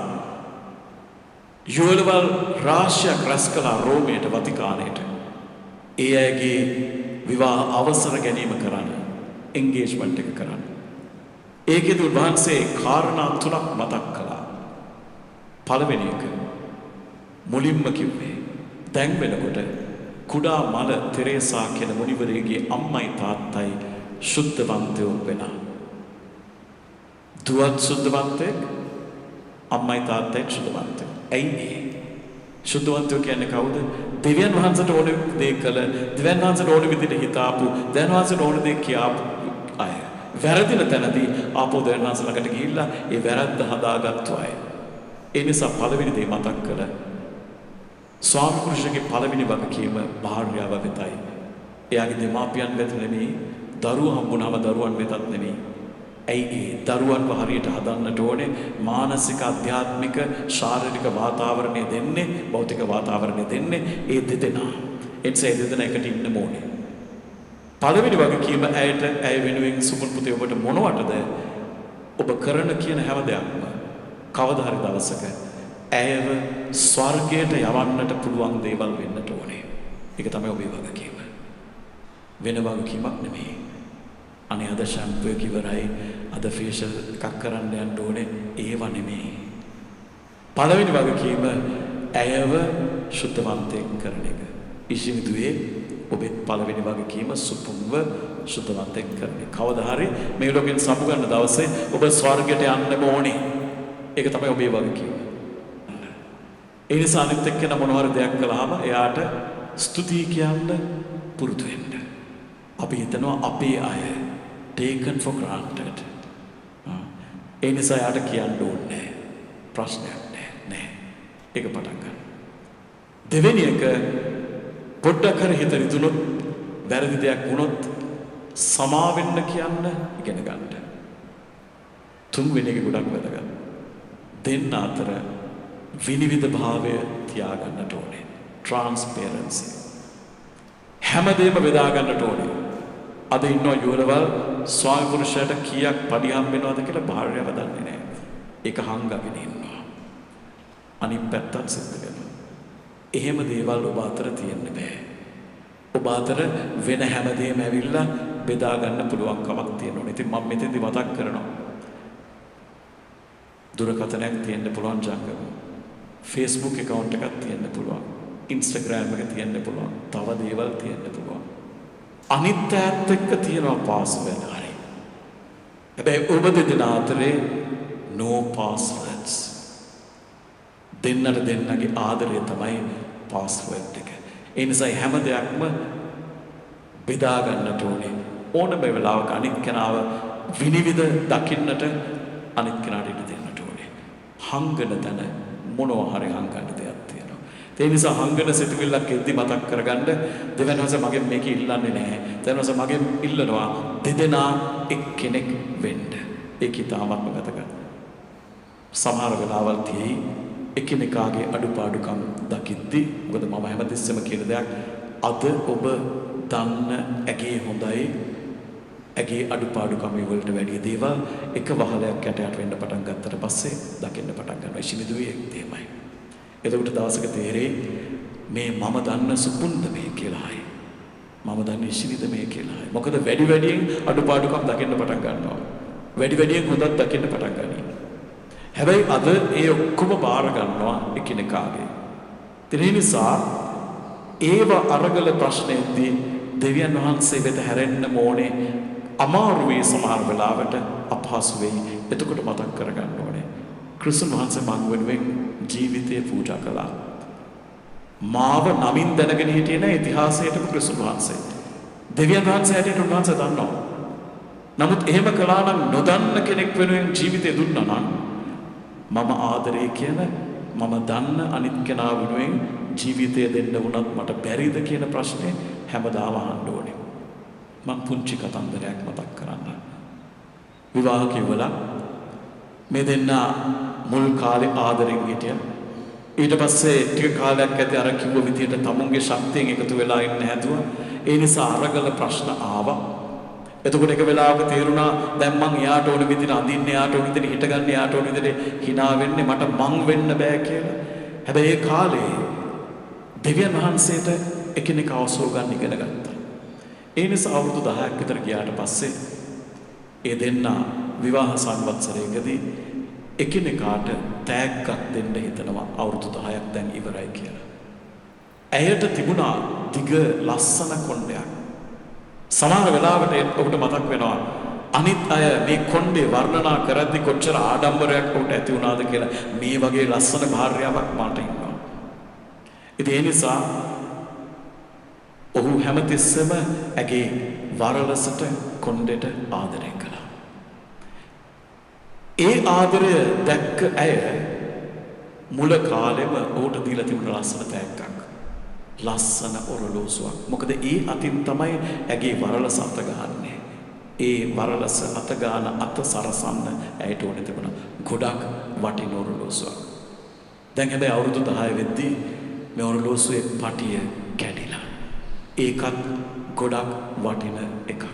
Speaker 2: යුවලවල් රාශියක් රැස් කළා රෝමයට, වතිකානයට. ඒ අයගේ විවාහ අවසර ගැනීම කරන්න, එන්ගේජ්මන්ට් එක කරන්න. ඒකෙදි උන්වහන්සේ කාරණා තුනක් මතක් කළා. පළවෙනි එක මුලින්ම කිව්වේ දැන් වෙනකොට කුඩා මල තෙරේසා කියන මුනිවරයෙගේ අම්මයි තාත්තයි ශුද්ධවන්තයෝ වෙනවා. දුවත් සුද්ධවන්තයෙක්, අම්මයි තාත්තයි සුද්ධවන්තයෝ. ඇයි ඒ? සුද්ධවන්තයෝ කියන්නේ කවුද? දෙවියන් වහන්සේට ඕන දේ කළ, දෙවියන් වහන්සේට ඕන විදිහට හිතාපු, දෙවියන් වහන්සේට ඕන දේ කියාපු අය. වැරදින තැනදී ආපහු දෙවියන් වහන්සේ ළඟට ගිහිල්ලා ඒ වැරද්ද හදාගත්තු අය. ඒ නිසා පළවෙනි දේ මතක් කළ ස්වාමි පුරුෂයාගේ පළවෙනි වගකීම භාර්යාව වෙතයි. එයාගේ දෙමාපියන් වෙත නෙමෙයි, දරුවෝ හම්බුනහම දරුවන් වෙතත් නෙමෙයි. ඇයි ඒ දරුවන්ව හරියට හදන්නට ඕනේ මානසික අධ්‍යාත්මික ශාරීරික වාතාවරණය දෙන්නේ, භෞතික වාතාවරණය දෙන්නේ ඒ දෙදෙනා. එනිසා ඒ දෙදෙනා එකට ඉන්න ඕනේ. පළවෙනි වගකීම ඇයට ඇය වෙනුවෙන් සුපුන් පුතේ ඔබට මොනවටද ඔබ කරන කියන හැම දෙයක්ම කවදා හරි දවසක ඇයව ස්වර්ගයට යවන්නට පුළුවන් දේවල් වෙන්නට ඕනේ. ඒක තමයි ඔබේ වගකීම. වෙන වගකීමක් නෙමෙයි. අනේ අද ෂැම්පූ එක ඉවරයි, අද ෆේෂල් එකක් කරන්න යන්න ඕනේ, ඒව නෙමෙයි. පළවෙනි වගකීම ඇයව සුද්ධවන්තයෙක් කරන එක. ඉසිවිදුවේ ඔබේ පළවෙනි වගකීම සුපුම්ව සුද්ධවන්තයෙක් කරන එක. කවදා හරි මේ ලෝකෙන් සමු ගන්න දවසේ ඔබ ස්වර්ගයට යන්න ඕනේ. ඒක තමයි ඔබේ වගකීම. ඒ නිසා අනිත් එක්කෙනා මොනවා හරි දෙයක් කළාම එයාට ස්තුතියි කියන්න පුරුදු වෙන්න. අපි හිතනවා අපේ අය taken for granted. ඒ නිසා යාට කියන්න ඕනේ ප්‍රශ්නයක් නෑ. ඒක පටන් ගන්න. දෙවෙනි එක පොඩ්ඩක් හරි හිත රිදුනොත් වැරදි දෙයක් වුණොත් සමා වෙන්න කියන්න ඉගෙන ගන්න. තුන්වෙනි එක ගොඩක් වැදගත්. දෙන්න අතර විනිවිද භාවය තියාගන්නට ඕනේ. transparency. හැමදේම බෙදා ගන්නට ඕනේ. අද ඉන්නවා යුවලවල් ස්වාමි පුරුෂයාට කීයක් පඩි හම් වෙනවද කියලා භාර්යාව දන්නේ නැහැ. ඒක හංගගෙන ඉන්නවා. අනිත් පැත්තත් සිද්ධ වෙනවා. එහෙම දේවල් ඔබ අතර තියෙන්න බෑ. ඔබ අතර වෙන හැමදේම ඇවිල්ලා බෙදා ගන්න පුළුවන් කමක් තියෙනවා. ඉතින් මම මෙතෙන්දි මතක් කරනවා. දුරකථනයක් තියෙන්න පුළුවන් ජංගම. Facebook account එකක් තියෙන්න පුළුවන්. Instagram එක තියෙන්න පුළුවන්. තව දේවල් තියෙන්න පුළුවන්. අනිත් ඈත් එක්ක තියෙනවා පාස්වර්ඩ් හරි. හැබැයි ඔබ දෙදෙනා අතරේ no passwords. දෙන්නට දෙන්නගේ ආදරය තමයි පාස්වර්ඩ් එක. ඒ නිසා හැම දෙයක්ම බෙදා ගන්නට ඕනේ. ඕනම වෙලාවක අනිත් කෙනාව විනිවිද දකින්නට අනිත් කෙනාට ඉඩ දෙන්නට ඕනේ. හංගන තැන මොනවා හරි හංගන්න දෙයක් තියෙනවා. ඒ නිසා හංගන සිතුවිල්ලක් එද්දි මතක් කරගන්න දෙවන හොස මගෙන් මේක ඉල්ලන්නේ නැහැ. දෙවන හොස මගෙන් ඉල්ලනවා දෙදෙනා එක්කෙනෙක් වෙන්න. ඒක ඊටාත්ම වැදගත්. සමහර වෙලාවල් තියෙයි එකිනෙකාගේ අඩුපාඩුකම් දකිද්දි මොකද මම හැමතිස්සෙම කියන දෙයක් අද ඔබ දන්න ඇගේ හොඳයි ඇගේ අඩුපාඩුකම් වලට වැඩි දේවල් එක වහලයක් යටට වෙන්න පටන් ගත්තට පස්සේ දකින්න පටන් ගන්නවා. ඉෂිමිදුවේ එහෙමයි. එතකොට දවසක තේරෙයි මේ මම දන්න සුපුන්ද මේ කියලායි. මම දන්න ඉෂිමිද මේ කියලායි. මොකද වැඩි වැඩියෙන් අඩුපාඩුකම් දකින්න පටන් ගන්නවා. වැඩි වැඩියෙන් හොඳක් දකින්න පටන් ගන්නවා. හැබැයි අද ඒ ඔක්කොම බාර ගන්නවා එකිනෙකාගේ. ඒ නිසා ඒව අරගල ප්‍රශ්නේදී දෙවියන් වහන්සේ වෙත හැරෙන්න ඕනේ. අමාරු වේ සමහර වෙලාවට අපහසු වෙයි. එතකොට මතක් කරගන්න ඕනේ. ක්‍රිස්තුන් වහන්සේ මං වෙනුවෙන් ජීවිතය පූජා කළා. මාව නමින් දැනගෙන හිටියේ නැහැ ඉතිහාසයේම ක්‍රිස්තුන් වහන්සේ. දෙවියන් වහන්සේ හැටියට උන්වහන්සේ දන්නවා. නමුත් එහෙම කළා නම් නොදන්න කෙනෙක් වෙනුවෙන් ජීවිතය දුන්නා නම් මම ආදරේ කියන මම දන්න අනිත් කෙනා වෙනුවෙන් ජීවිතය දෙන්න වුණත් මට බැරිද කියන ප්‍රශ්නේ හැමදාම අහන්න ඕනේ. මම පුංචි කතන්දරයක් මතක් කරන්න. විවාහ කිව්වලා මේ දෙන්න මුල් කාලේ ආදරෙන් හිටියා. ඊට පස්සේ ටික කාලයක් ඇති අර කිව්ව විදියට තමුන්ගේ ශක්තියෙන් එකතු වෙලා ඉන්න හැදුවා. ඒ නිසා අරගල ප්‍රශ්න ආවා. එතකොට එක වෙලාවක තේරුණා දැන් මං එයාට ඕන විදිහට අඳින්න එයාට ඕන විදිහට හිටගන්න එයාට ඕන විදිහට hina වෙන්නේ මට මං වෙන්න බෑ කියලා. හැබැයි ඒ කාලේ දෙවියන් වහන්සේට එකිනෙකව අවසෝ ගන්න ඉගෙන ගත්තා. ඒ නිසා අවුරුදු 10ක් විතර ගියාට පස්සේ ඒ දෙන්න විවාහ සංවත්සරයකදී එකිනෙකාට තෑග්ගක් දෙන්න හිතනවා අවුරුදු 10ක් දැන් ඉවරයි කියලා. ඇයට තිබුණා දිග ලස්සන කොණ්ඩයක්. සමහර වෙලාවට ඔබට මතක් වෙනවා අනිත් අය මේ කොණ්ඩේ වර්ණනා කරද්දි කොච්චර ආඩම්බරයක් උට ඇති වුණාද කියලා මේ වගේ ලස්සන භාර්යාවක් මට ඉන්නවා. ඉතින් ඒ නිසා ඔහු හැමතිස්සෙම ඇගේ වරලසට කොණ්ඩෙට ආදරය කළා. ඒ ආදරය දැක්ක ඇය මුල කාලෙම ඔහුට දීලා තිබුණ ලස්සන තෑග්ගක්. ලස්සන ඔරලෝසුවක්. මොකද ඒ අතින් තමයි ඇගේ වරලස අත ගහන්නේ. ඒ වරලස අත ගාන අත සරසන්න ඇයට ඕනේ තිබුණා ගොඩක් වටින ඔරලෝසුවක්. දැන් හැබැයි අවුරුදු 10 වෙද්දී මේ ඔරලෝසුවේ පටිය කැඩිලා. ඒකත් ගොඩක් වටින එකක්.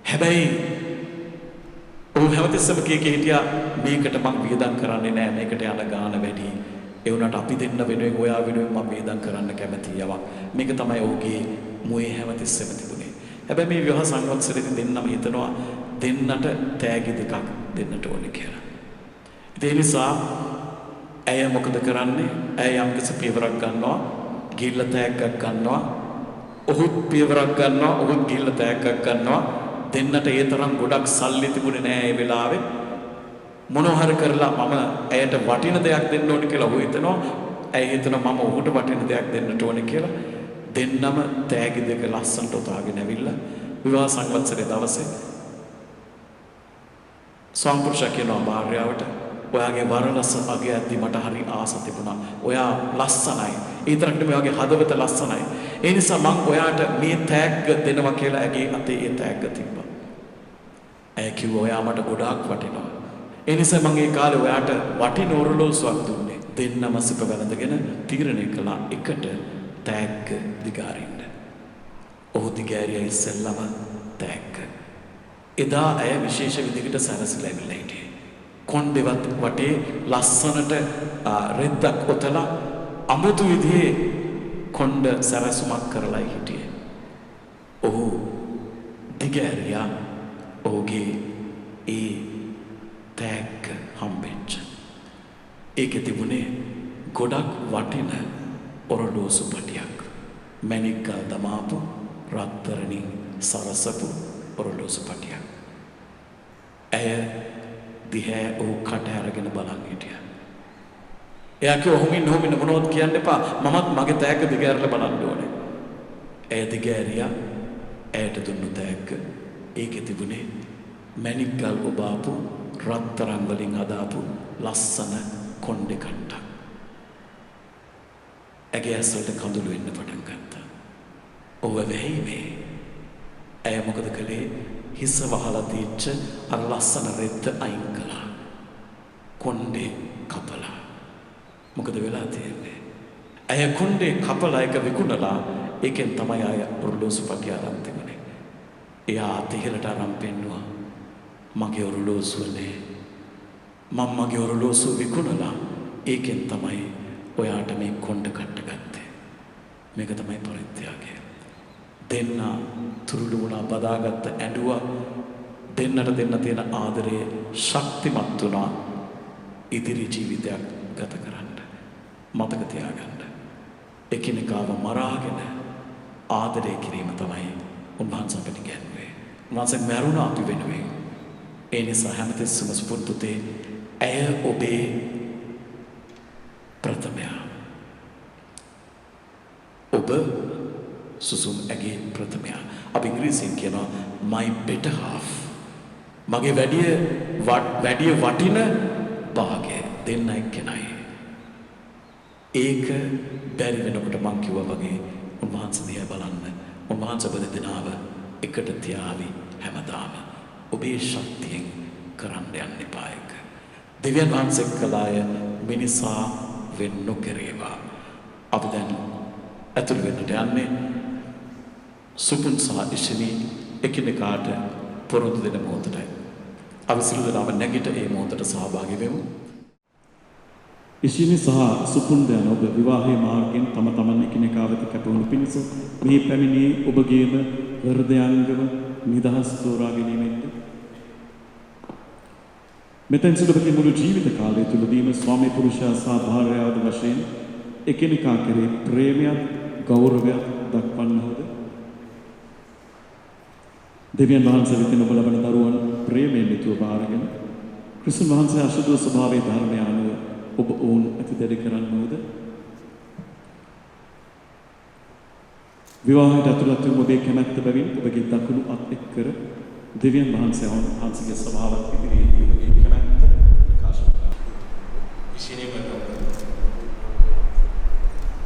Speaker 2: හැබැයි ඔහු හැමතිස්සම කීකේ හිටියා මේකට මං වියදම් කරන්නේ නෑ මේකට යන ගාන වැඩි. ඒ වුණාට අපි දෙන්න වෙනුවෙන් ඔයා වෙනුවෙන් මම වියදම් කරන්න කැමතියි යවක්. මේක තමයි ඔහුගේ මුවේ හැමතිස්සෙම තිබුණේ. හැබැයි මේ විවාහ සංවත්සරයේදී දෙන්නම හිතනවා දෙන්නට තෑගි දෙකක් දෙන්නට ඕනේ කියලා. ඒ නිසා ඇය මොකද කරන්නේ? ඇය යම්කිසි පියවරක් ගන්නවා, ගිහිල්ලා තෑග්ගක් ගන්නවා. ඔහුත් පියවරක් ගන්නවා, ඔහුත් ගිහිල්ලා තෑග්ගක් ගන්නවා. දෙන්නට ඒ තරම් ගොඩක් සල්ලි තිබුණේ නෑ ඒ වෙලාවේ. මොනවා හරි කරලා මම ඇයට වටින දෙයක් දෙන්න ඕනේ කියලා ඔහු හිතනවා. ඇය හිතනවා මම ඔහුට වටින දෙයක් දෙන්නට ඕනේ කියලා. දෙන්නම තෑගි දෙක ලස්සනට උතාගෙන ඇවිල්ලා විවාහ සංවත්සරයේ දවසේ ස්වාමිපුරුෂයා කියනවා භාර්යාවට ඔයාගේ වරලස අගේ ඇද්දි මට හරි ආස තිබුණා. ඔයා ලස්සනයි. ඒ තරක් නෙමෙයි ඔයාගේ හදවත ලස්සනයි. ඒ නිසා මම ඔයාට මේ තෑග්ග දෙනවා කියලා ඇගේ අතේ ඒ තෑග්ග තිබ්බා. ඇය කිව්වා ඔයා මට ගොඩාක් වටිනවා. ඒ නිසා මම ඒ කාලේ ඔයාට වටින ඔරලෝසුවක් දුන්නේ. දෙන්නම සිප වැළඳගෙන තීරණය කළා එකට තෑග්ග දිගාරින්න. ඔහු දිගෑරියා ඉස්සෙල්ලම තෑග්ග. එදා ඇය විශේෂ විදිහකට සැරසිලා ඉවිල්ලා හිටියේ. කොණ්ඩෙවත් වටේ ලස්සනට රෙද්දක් ඔතලා අමුතු විදිහේ කොණ්ඩ සැරසුමක් කරලා හිටියේ. ඔහු දිගෑරියා ඔහුගේ ඒ තෑග්ග හම්බෙච්ච. ඒකේ තිබුණේ ගොඩක් වටින ඔරලෝසු පටියක්. මැණික්කල් දමාපු රත්තරණින් සරසපු ඔරලෝසු පටියක්. ඇය දිහා ඔහු කට අරගෙන බලන් හිටියා. එයා කිව්වා ඔහොමින් මොනවද කියන්න එපා. මමත් මගේ තෑග්ග දිගෑරලා බලන්න ඕනේ. ඇය දිගෑරියා. ඇයට දුන්නු තෑග්ග. ඒකේ තිබුණේ මැණික්කල් ඔබාපු රත්තරන් වලින් හදාපු ලස්සන කොණ්ඩේ කට්ටක්. ඇගේ ඇස්වලට කඳුළු වෙන්න පටන් ගත්තා. ඔව් වෙයිනේ. ඇය මොකද කළේ? හිස වහලා දීච්ච අර ලස්සන රෙද්ද අයින් කළා. කොණ්ඩේ කපලා. මොකද වෙලා තියෙන්නේ? ඇය කොණ්ඩේ කපලා එක විකුණලා ඒකෙන් තමයි ආය ඔරලෝසු පටිය අරන් තිබුණේ. එයා අතහිරට අරන් පෙන්නුවා. මගේ ඔරලෝසුවනේ. මම මගේ ඔරලෝසුව විකුණලා ඒකෙන් තමයි ඔයාට මේ කොණ්ඩ කට්ට ගත්තේ. මේක තමයි පරිත්‍යාගය. දෙන්න තුරුළු වුණා බදාගත්ත ඇඬුවා. දෙන්නට දෙන්න තියෙන ආදරය ශක්තිමත් වුණා. ඉදිරි ජීවිතයක් ගත කරන්න. මතක තියාගන්න. එකිනෙකාව මරාගෙන ආදරය කිරීම තමයි උන්වහන්සේ අපිට කියන්නේ. උන්වහන්සේ මරුණා අපි වෙනුවෙන්. ඒ නිසා හැමතිස්සෙම පුතේ ඇය ඔබේ ප්‍රථමයා. ඔබ සුසුම් ඇගේ ප්‍රථමයා. අපි ඉංග්‍රීසියෙන් කියනවා my better half. මගේ වැඩි වටින භාගය දෙන්න එක්කෙනයි. ඒක බැරි වෙනකොට මං කිව්වා වගේ උන්වහන්සේ දිහා බලන්න. උන්වහන්සේ ඔබ දෙදෙනාව එකට තියාවි හැමදාම. ඔබේ ශක්තියෙන් කරන්න යන්න එපා එක. දෙවියන් වහන්සේ කළාය මිනිසා වෙන් නොකරේවා. අපි දැන් ඇතුළු වෙන්නට යන්නේ සුපුන් සහ ඉෂිනි එකිනෙකාට පොරොන්දු දෙන මොහොතටයි. අපි සියලු දෙනාම නැගිට ඒ මොහොතට සහභාගී වෙමු.
Speaker 6: ඉෂිනි සහ සුපුන් දැන ඔබ විවාහයේ මාර්ගයෙන් තම තමන් එකිනෙකා වෙත කැපවුණු පිණිස මේ පැමිණි ඔබගේම හෘදයාංගව නිදහස් තෝරා ගැනීමෙන්ද මෙතෙන් සිදුවන මුළු ජීවිත කාලය තුළදීම ස්වාමි පුරුෂයා සහ භාර්යාව වශයෙන් එකිනෙකා කෙරෙහි ප්‍රේමයක් ගෞරවයක් දක්වන්නවද? දෙවියන් වහන්සේ වෙතින් ඔබ ලබන දරුවන් ප්‍රේමයෙන් යුතුව බාරගෙන ක්‍රිස්තුන් වහන්සේ අශුද්ධ ස්වභාවයේ ධර්මය අනුව ඔබ ඔවුන් ඇතිදැඩි කරන්නෝද විවාහයට ඇතුළත් වූ ඔබේ කැමැත්ත බැවින් ඔබගේ දකුණු අත් එක් කර දෙවියන් වහන්සේගේ ස්වභාවත් ඉදිරියේ ඔබගේ කැමැත්ත ප්‍රකාශ කරනවා.
Speaker 7: විශේෂයෙන්ම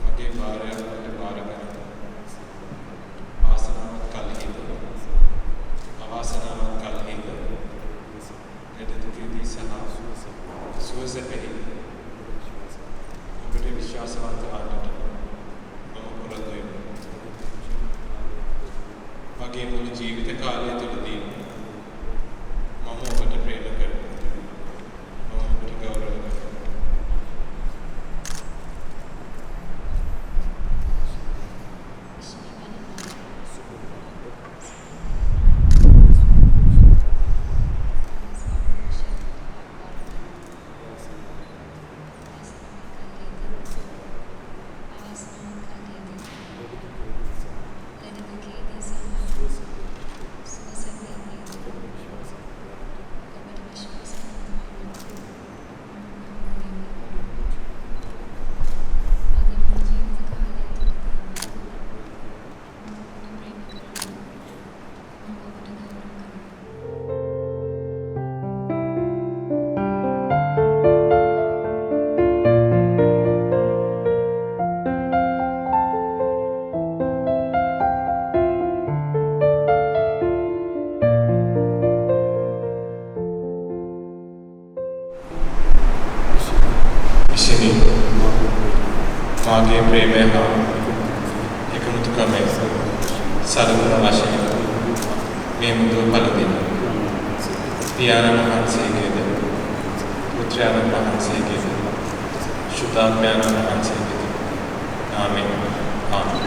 Speaker 7: මගේ භාර්යාවට බාරගෙන ආසනාවක් කල්හිද අවාසනාවක් කල්හිද එදෙතුකේදී සහ සුවසෙපෙහි ඔබට විශ්වාසවන්ත වන්නට මම පොරොන්දු වෙමි. මගේ මුළු ජීවිත කාලය තුළදී මම ඔබට ප්‍රේම කරනවා. මම ඔබට ගෞරව කරනවා. මාගේ ප්‍රේමය හා එකමුතුකමේ සරලම වශයෙන් මේ මුදුව පළදින පියාණන් වහන්සේගේද පුත්‍රයාණන් වහන්සේගේද ශුද්ධාත්මයාණන් වහන්සේගේද නාමයෙන් ආමේන්.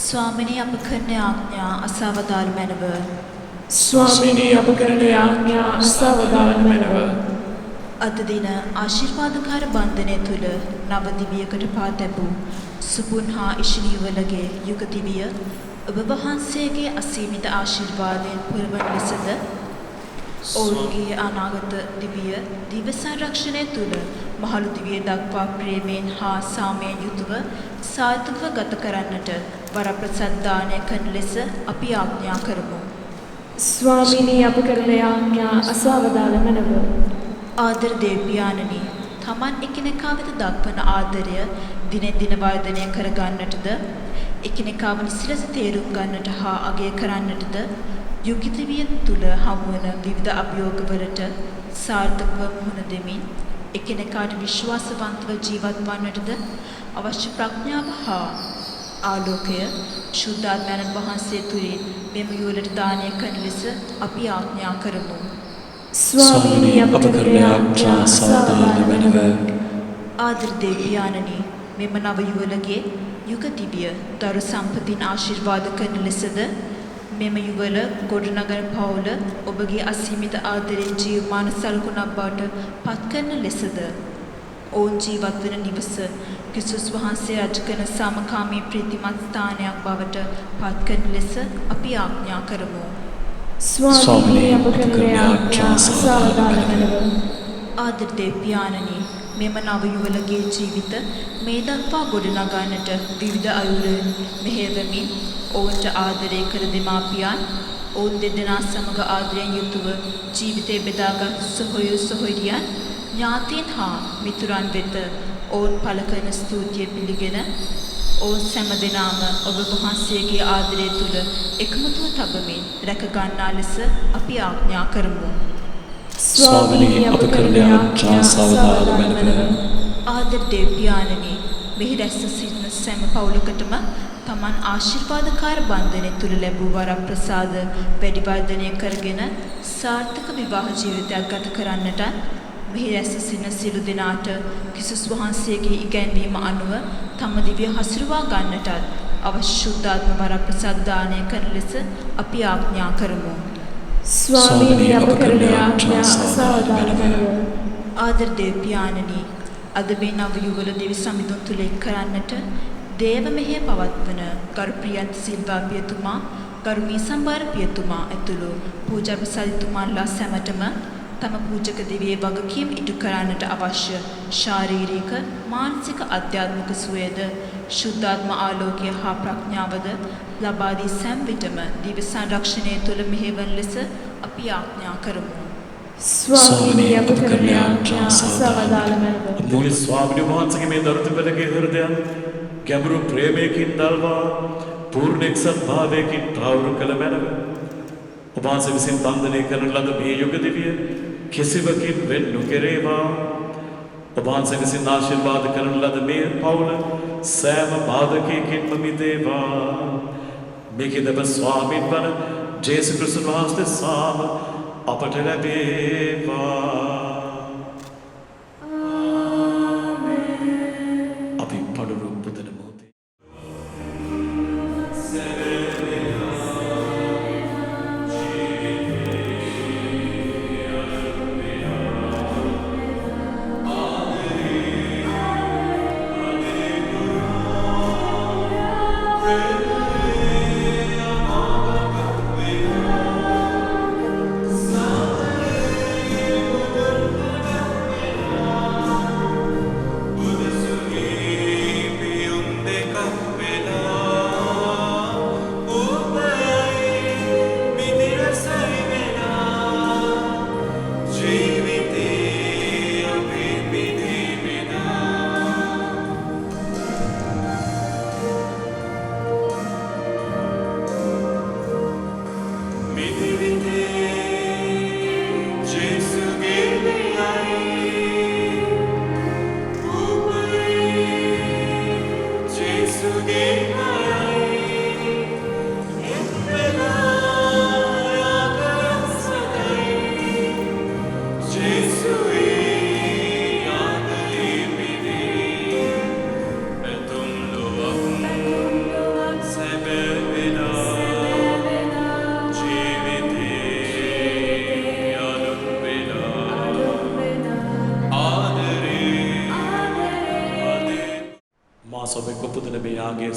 Speaker 8: ස්වාමිනී අප කරන ආඥා අසවදාල් මැනව.
Speaker 4: ස්වාමිනී අප කරන ආඥා අසවදාල් මැනව.
Speaker 8: අද දින ආශිර්වාදකාර බන්ධනය තුල නව දිවියකට පා තැබූ සුපුන් හා ඉෂිනිවලගේ යුග දිවිය ඔබ වහන්සේගේ අසීමිත ආශිර්වාදයෙන් පුරවන ලෙසද ඔවුන්ගේ අනාගත දිවිය දිව්‍ය සංරක්ෂණය තුල මහලු දිවිය දක්වා ප්‍රේමයෙන් හා සාමයෙන් යුතුව සාර්ථකව ගත කරන්නට වරප්‍රසාද දානය කරන ලෙස අපි ආඥා කරමු.
Speaker 4: ස්වාමිනී අප කරන ආඥා අසවදාල මැනව.
Speaker 8: ආදර දෙවියන්නි, තමන් එකිනෙකා වෙත දක්වන ආදරය දිනෙන් දින වර්ධනය කර ගන්නටද එකිනෙකාව නිසිලස තේරුම් ගන්නට හා අගය කරන්නටද යුගිතවිය තුල හමුවන විවිධ අභියෝගවලට සාර්ථකව මුහුණ දෙමින් එකිනෙකාට විශ්වාසවන්තව ජීවත් වන්නටද අවශ්‍ය ප්‍රඥාව හා ආලෝකය ශුද්ධාත්මයන් වහන්සේ තුලින් මෙම යුවලට දානය කරන ලෙස අපි ආඥා කරමු.
Speaker 4: ස්වාමිනී අප කරන ආඥා සාදාන මැනව.
Speaker 8: ආදර දෙවියන්නි මෙම නව යුවලගේ යුග දිවිය දරු සම්පතින් ආශිර්වාද කරන ලෙසද මෙම යුවල ගොඩනගන පවුල ඔබගේ අසීමිත ආදරයෙන් ජීවමාන සලකුණක් බවට පත් කරන ලෙසද ඔවුන් ජීවත් වන නිවස ක්‍රිස්තුස් වහන්සේ රජ කරන සමකාමී ප්‍රීතිමත් ස්ථානයක් බවට පත් කරන ලෙස අපි ආඥා කරමු.
Speaker 4: ස්වාමීනි අප කරන යාඥා අසවදාන මැනව.
Speaker 8: ආදර දෙවියන්නි මෙම නව යුවලගේ ජීවිත මේ දක්වා ගොඩනගන්නට විවිධ අයුරින් මෙහෙයවමින් ඔවුන්ට ආදරය කර දෙමාපියන් ඔවුන් දෙදෙනා සමග ආදරයෙන් යුතුව ජීවිතේ බෙදාගත් සොහොයුරියන් ඥාතීන් හා මිතුරන් වෙත ඔවුන් පළ කරන ස්තුතිය පිළිගෙන ඔවුන් සෑම දෙනාම ඔබ වහන්සේගේ ආදරය තුල එකමුතුව තබමින් රැක ගන්නා ලෙස අපි ආඥා කරමු.
Speaker 4: ස්වාමීනි අප කරන යාඥා අසවදාන මැනව.
Speaker 8: ආදර දෙවියන්නි මෙහි රැස් සිටින සෑම පවුලකටම තමන් ආශිර්වාදකාර බන්ධනය තුල ලැබූ වරප්‍රසාද වැඩි වර්ධනය කරගෙන සාර්ථක විවාහ ජීවිතයක් ගත කරන්නට මෙහි රැස් සිටින සියලු දෙනාට ක්‍රිස්තුස් වහන්සේගේ ඉගැන්වීම අනුව තම දිව්‍ය හසුරුවා ගන්නටත් අවශ්‍ය ශුද්ධාත්ම වරප්‍රසාද දානය කරන ලෙස අපි ආඥා කරමු.
Speaker 4: ස්වාමීනි අප කරන යාඥා අසවදාන මැනව.
Speaker 8: ආදර දෙවියන්නි අද මේ නව යුගල දෙවි සමිඳුන් තුල එක් කරන්නට දේව මෙහෙය පවත්වන ගරු ප්‍රියන්ත සිල්වා පියතුමා ගරු මීසම්බාර පියතුමා ඇතුළු පූජා ප්‍රසාදිතුමාලා සැමටම තම පූජක දෙවියේ වගකීම් ඉටු කරන්නට අවශ්‍ය ශාරීරික මානසික අධ්‍යාත්මික සුවයද ශුද්ධාත්ම ආලෝකය හා ප්‍රඥාවද ලබා දී සෑම විටම දිව්‍ය සංරක්ෂණය තුළ මෙහෙවන ලෙස අපි ආඥා කරමු.
Speaker 4: ස්වාමීනි අප කරන යාඥා අසවදාන මැනව.
Speaker 2: මුල් ස්වාමීන් වහන්සේගේ මේ දරුතපලගේ හෘදයන් ගැඹුරු ප්‍රේමයකින් දල්වා පූර්ණ එක්සත් භාවයකින් තාවුරු කළ මැනව. ඔබ වහන්සේ විසින් බන්ධනය කරන ලද මේ යුග දිවිය කිසිවකින් වෙන් නොකෙරේවා. ඔබ වහන්සේ විසින් ආශිර්වාද කරන ලද මේ පවුල සෑම බාධකයකින්ම මිදේවා. මේකෙදම ස්වාමීන් වන ජේසුස් ක්‍රිස්තුස් වහන්සේ සාම අපට ලැබේවා. අපි පඩුරු පුදන මොහොතේ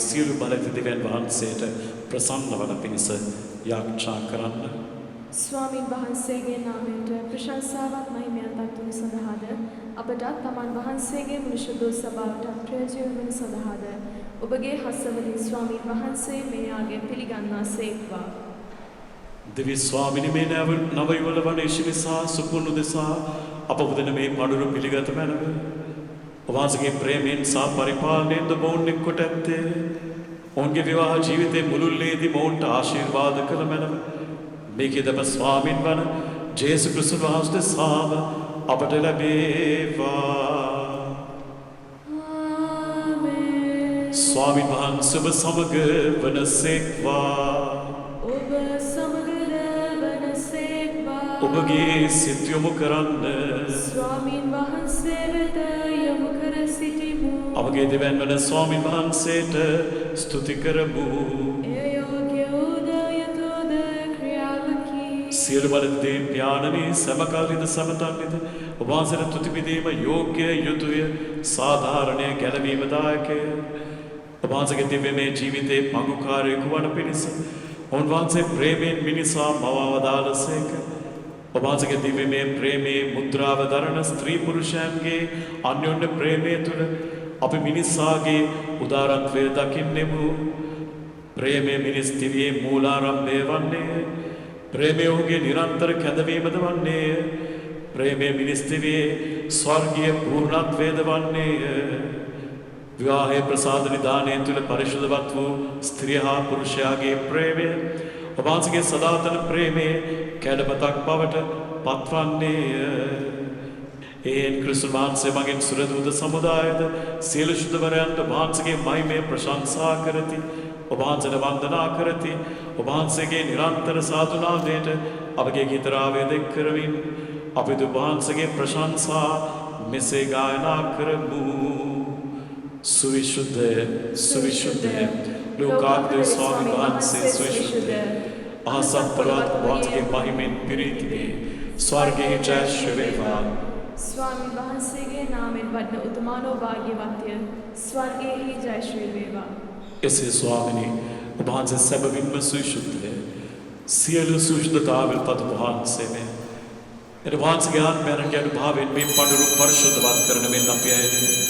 Speaker 2: සියලු බලති දෙවියන් වහන්සේට ප්‍රසන්න වන පිණිස යාඥා කරන්න.
Speaker 4: ස්වාමීන් වහන්සේගේ නාමයට ප්‍රශංසාවක් මහිමයත් අත්තුන සඳහාද අපට තමන් වහන්සේගේ මුනිශුද්ධ සභාවට ප්‍රයෝජන වන සඳහාද ඔබගේ හස්තවලින් ස්වාමීන් වහන්සේ මේ ආගය පිළිගන්නා සේක්වා.
Speaker 2: දෙවි ස්වාමිනි මේ නව යුවල වන ඉශිවිසා සුපුරුදු දෙසා අප පුදන මේ මඩුරු පිළිගත මැනව. ඔබවහන්සේගේ ප්‍රේමයෙන් සහ පරිපාලනයෙන් ද මොවුන් එක්කොට ඇත්තේ. ඔවුන්ගේ විවාහ ජීවිතයේ මුළුල්ලේදී මොවුන්ට ආශිර්වාද කළ මැනව. මේකෙදම ස්වාමින් වන ජේසුස් ක්‍රිස්තුස් වහන්සේ සාම අපට ලැබේවා. ස්වාමින් වහන්සේ ඔබ සමග වනසේක්වා.
Speaker 4: ඔබ සමග වනසේක්වා.
Speaker 2: ඔබගේ සිත යොමු කරන්න.
Speaker 4: ස්වාමීන් වහන්සේ වෙත යොමු කරස සිටිමු.
Speaker 2: අපගේ දෙවන් වන ස්වාමීන් වහන්සේට ස්තුති කරමු.
Speaker 4: එය යෝග්‍ය වූද යතුද ක්‍රියාවකි.
Speaker 2: සියලු බල දේව්‍යානනී සමකල්ලිද සමතන්නිද ඔබ වහන්සේට තුති පිදීම යෝග්‍ය යුතුය සාධාරණය ගැලවීමදායකය. ඔබ වහන්සේගේ දිව්‍යමය ජීවිතයේ පඟුකාරයෙකු වන පිණිස උන්වහන්සේ ප්‍රේමයෙන් මිනිසා මවවදාළසේක. ඔබ වහන්සේගේ දිව්‍යමය ප්‍රේමයේ මුද්‍රාව දරන ස්ත්‍රී පුරුෂයන්ගේ අන්‍යෝන්‍ය ප්‍රේමය තුළ අපි මිනිසාගේ උදාරත්වය දකින්නෙමු. ප්‍රේමය මිනිස් දිවියේ මූලාරම්භය වන්නේය. ප්‍රේමය ඔහුගේ නිරන්තර කැඳවීමද වන්නේය. ප්‍රේමය මිනිස් දිවියේ ස්වර්ගීය පූර්ණත්වයද වන්නේය. විවාහයේ ප්‍රසාද නිදානය තුළ පරිශුද්ධවත් වූ ස්ත්‍රිය හා පුරුෂයාගේ ප්‍රේමය ඔබ වහන්සේගේ සදාතන ප්‍රේමයේ කැඩපතක් බවට පත්වන්නේය. ඒන් ක්‍රිස්තුස් වහන්සේ මගින් සුරදූත සමුදායද සියලු ශුද්ධවරයන්ට වහන්සේගේ මහිමය ප්‍රශංසා කරති. ඔබ වහන්සේට වන්දනා කරති. ඔබ වහන්සේගේ නිරන්තර සාධුනාදයට අපගේ ගීතරාවය දෙක් කරමින් අපි ඔබ වහන්සේගේ ප්‍රශංසා මෙසේ ගායනා කරමු. सुविशुद्ध सुविशुद्ध लोकाग्नि स्वामी वහන්සේ सुविशुद्ध आसम पर्वत वंश के महिमेन प्रीति में स्वर्गे जय वේවා.
Speaker 4: ස්වාමීන් වහන්සේගේ නාමයෙන් වඩන උතුමානෝ භාග්‍යවත්ය. ස්වර්ගයේහි ජය ශ්‍රී වේවා.
Speaker 2: එසේ ස්වාමිනී ඔබ වහන්සේ සැබවින්ම සුවිශුද්ධය. සියලු සුවිශුද්ධතාවල් පද වහන්සේම එන වහන්සේගේ ආත්මයන්ගේ අනුභවයෙන් මේ පඬුරු පරිශුද්ධවත් කරන මෙන් අපි ඇයදී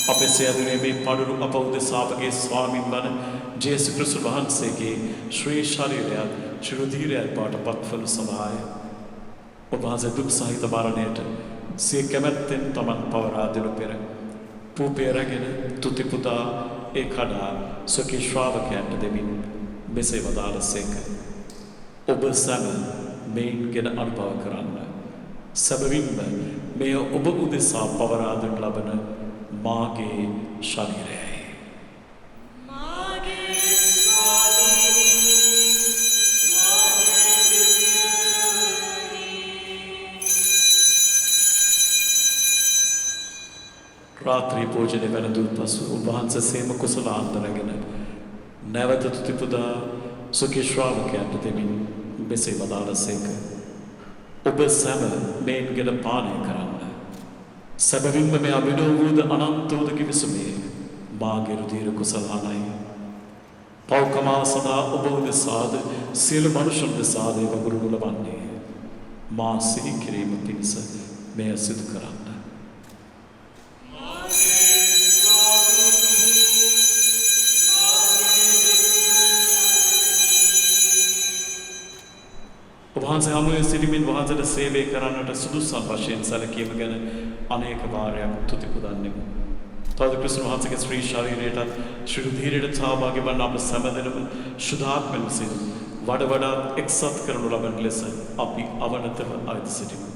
Speaker 2: අපේ සියදුනේ මේ පඬුරු අප උදෙසා අපගේ ස්වාමින් වන ජේසුස් ක්‍රිස්තුස් වහන්සේගේ ශ්‍රී ශරීරය ශිරුධීරයත් පාට පත්වන සභාය ඔබ වහන්සේ දුක් සහිත මරණයට සිය කැමැත්තෙන් තමන් පවරා දෙනු පෙර පූපේ රැගෙන තුති පුදා ඒ කඩා සොකී ශ්‍රාවකයන්ට දෙමින් මෙසේ වදාළසේක. ඔබ සැම මෙයින් ගෙන අනුභව කරන්න. සැබවින්ම මෙය ඔබ උදෙසා පවරා දෙනු ලබන මාගේ ශරීරයයි. රාත්‍රී භෝජනය වැළඳූ පසු උන්වහන්සේ සේම කුසලාන්තරගෙන නැවත තුති පුදා සුඛී ශ්‍රාවකයන්ට දෙමින් මෙසේ වදාළසේක. ඔබ සැම මෙයින් ගෙන පානය කරන්න. සැබවින්ම මේ අභිනව වූද අනන්ත වූද කිවිසුමේ මාගේ රුධිර කුසලානයි. පෞකමාව සදා ඔබ උදෙසාද සියලු මනුෂ්‍යයන් දෙසාද වගුරුළු ලබන්නේ. මා සිහි කිරීම පිණිස මෙය සිදු කරන්න. වහන්සේ හමුවේ සිටිමින් වහන්සේට සේවය කරන්නට සුදුසුම් වශයෙන් සැලකීම ගැන අනේක වාරයක් තුති පුදන්නෙමු. තවද ක්‍රිස්තුස් වහන්සේගේ ශ්‍රී ශරීරයටත් ශිරුධීරයට සහභාගී වන අප සැමදෙනම ශුද්ධාත්මෙන් සිට වඩා එක්සත් කරනු ලබන ලෙස අපි අවනතව අයද සිටිමු.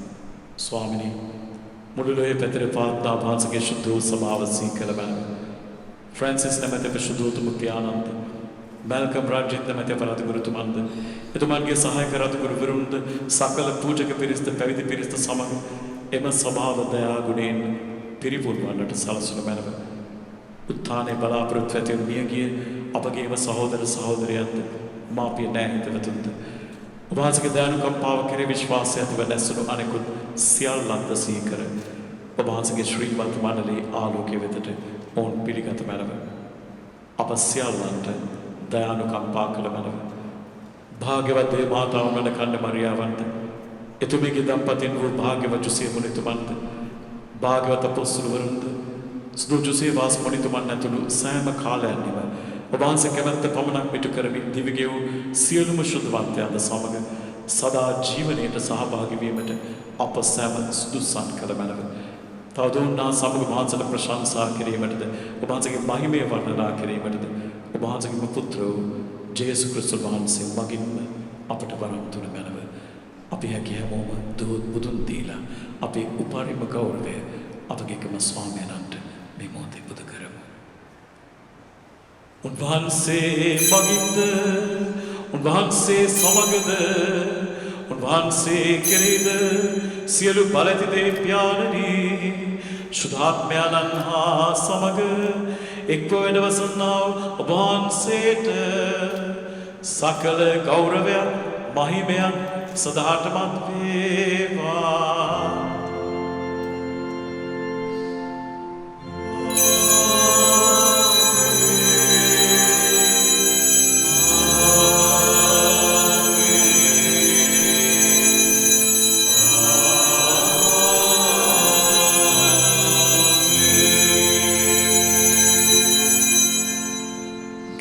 Speaker 2: ස්වාමිනී මුළු ලෝකයේ පැතිර පාත්තා වහන්සේගේ ශුද්ධ වූ සභාව සීකල බැලුව. ෆ්‍රැන්සිස් නැමැති ශුද්ධෝතුම පියාණන්ද මැල්කම් රාජ්‍යත් නැමැති අපරාධගුරුතුමන්ද එතුමන්ගේ සහායක රාජගුරුවරුන්ද සකල පූජක පිරිස්ද පැවිදි පිරිස්ද සමග එම සභාව දයා ගුණයෙන් පිරිපුන්වන්නට සලසනු මැනව. උත්ථානයේ බලාපොරොත්තු ඇති මියගිය අපගේම සහෝදර සහෝදරයන්ද මාපිය නෑහිතවතුන්ද ඔබ වහන්සේගේ දයානුකම්පාව කෙරෙහි විශ්වාසය ඇතිව නැසුණු අනෙකුත් සියල්ලන්ද සීකර ඔබ වහන්සේගේ ශ්‍රීමත් මණ්ඩලයේ ආලෝකය වෙතට ඔවුන් පිළිගත මැනව. අප සියල්ලන්ට දයානුකම්පා කළ මැනව. භාග්‍යවත් දේ මාතාවන් වන කන්න මරියාවන්ද එතුමියගේ දම්පතින් වූ භාග්‍යවත් ජොසේ මුනිතුමන්ද භාග්‍යවත් අපොස්තුලවරුන්ද සුදු ජොසේ වාස් මුනිතුමන් ඇතුළු සෑම කාලයන්හිම ඔබ වහන්සේ කැමැත්ත පමණක් මිටු කරමින් දිවිගෙව් සියලුම ශුද්ධවන්තයන්ද සමග සදා ජීවනයට සහභාගී වීමට අප සෑම සුදුසන් කළ මැනව. තවද උන්නා සමග වහන්සේට ප්‍රශංසා කිරීමටද ඔබ වහන්සේගේ මහිමය වර්ණනා කිරීමටද ඔබ වහන්සේගේ පුත්‍ර වූ ජේසුස් ක්‍රිස්තුස් වහන්සේ මගින්ම අපට වරම් දුන මැනව. අපි හැකි හැමෝම දෝත් බුදුන් දීලා අපේ උපරිම ගෞරවය අපගේ එකම ස්වාමීනන්ට මේ මොහොතේ පුද කරමු. උන්වහන්සේ මගින්ද උන්වහන්සේ සමගද උන්වහන්සේ කෙරෙහිද සියලු බලැති දේ පියාණනි ශුද්ධාත්මයන්න් හා සමග එක්ව වැඩවසන්නා වූ ඔබ වහන්සේට සකල ගෞරවයන් මහිමයන් සදාටමත් වේවා.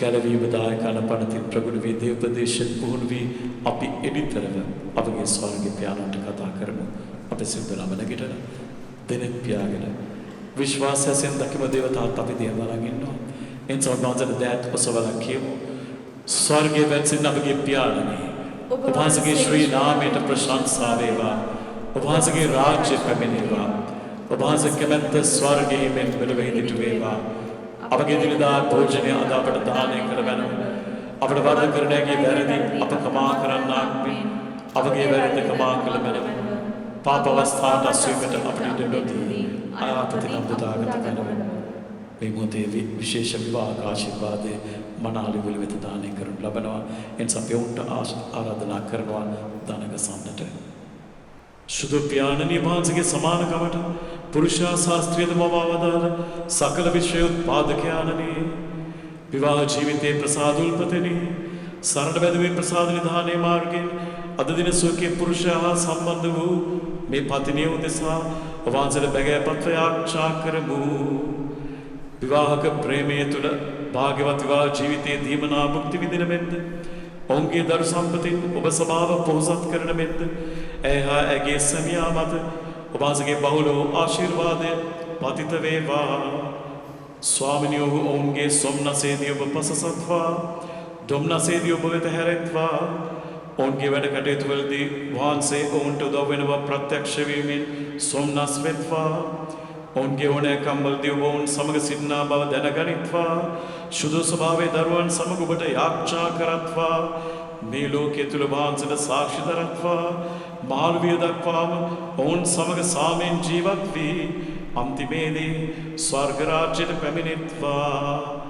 Speaker 2: ගැලවීමදායකන පනතින් ප්‍රගුණ වී දේවපදේශයෙන් පුහුණු වී අපි එඩිතරව අපගේ ස්වර්ගීය පියාණන්ට කතා කරමු. අපේ සිවුර නමනගිටලා දෙනෙත් පියාගෙන විශ්වාසයෙන් දකිම දේවතාවත් අපි දිහා බලන් ඉන්නවා. එන්සෝ නොදැන දැත් ඔසවලා කියමු. ස්වර්ගයේ වැසින අපගේ පියාණනි ඔබ වහන්සේගේ ශ්‍රී නාමයට ප්‍රශංසා වේවා. ඔබ වහන්සේගේ රාජ්‍ය පැමිණේවා. ඔබ වහන්සේ කැමැත්ත ස්වර්ගයේ මෙන් මෙලොවෙහිදිට වේවා. අපගේ දිනදා භෝජනය අද අපට දානය කරවන අපට වරද කරනගේ වැරදි අප කමා කරන්නාක් මෙන් අපගේ වැරද්ද කමා කළ මැනව පාප අවස්ථාවට අස්වීමට අපට ඉඩ නොදී ආපති නම් පුදාගත මැනව මේ මොහොතේ විශේෂ විවාහ ආශිර්වාදයේ මනාලිවල වෙත දානය කරනු ලබනවා. එනිසා අපි උන්ට ආරාධනා කරනවා දානගසන්නට. සුදු පියාණනි වහන්සේගේ සමානකමට පුරුෂා ශාස්ත්‍රීය මවවදාල සකල විශ්ව උත්පාදකයාණනි විවාහ ජීවිතයේ ප්‍රසාදුල්පතෙනි සරණ බැඳවීම ප්‍රසාද නිධානයේ මාර්ගයෙන් අද දින සුවකේ පුරුෂයා සම්බන්ධ වූ මේ පතිනිය උදෙසා වහන්සේට බැගෑපත්ව යාච්ඡා කරමු. විවාහක ප්‍රේමයේ තුල භාග්‍යවත් විවාහ ජීවිතයේ දීමනා මුක්ති විඳින මෙන්ද ඔවුන්ගේ දරු සම්පතින් ඔබ සභාව පොහොසත් කරන මෙන්ද ඇහා ඇගේ සැමියා මත ඔබ වහන්සේගේ බහුල වූ ආශිර්වාදය පතිත වේවා. ස්වාමිනිය වූ ඔවුන්ගේ සොම්නසේදී ඔබ පසසත්වා දුම්නසේදී ඔබ වෙත හැරෙත්වා. ඔවුන්ගේ වැඩ කටයුතු වලදී වහන්සේ ඔවුන්ට උදව් වෙනවා ප්‍රත්‍යක්ෂ වීමෙන් සොම්නස් වෙත්වා. ඔවුන්ගේ ඕනෑකම් වලදී ඔබ ඔවුන් සමග සිටිනා බව දැනගනිත්වා. සුදු ස්වභාවයේ දරුවන් සමග ඔබට යාච්ඡා කරත්වා. මේ ලෝකයේ තුල වහන්සේට සාක්ෂි දරත්වා. මාළුවිය දක්වාම ඔවුන් සමග සාමයෙන් ජීවත් වී අන්තිමේදී ස්වර්ග රාජ්‍යයට පැමිණෙත්වා.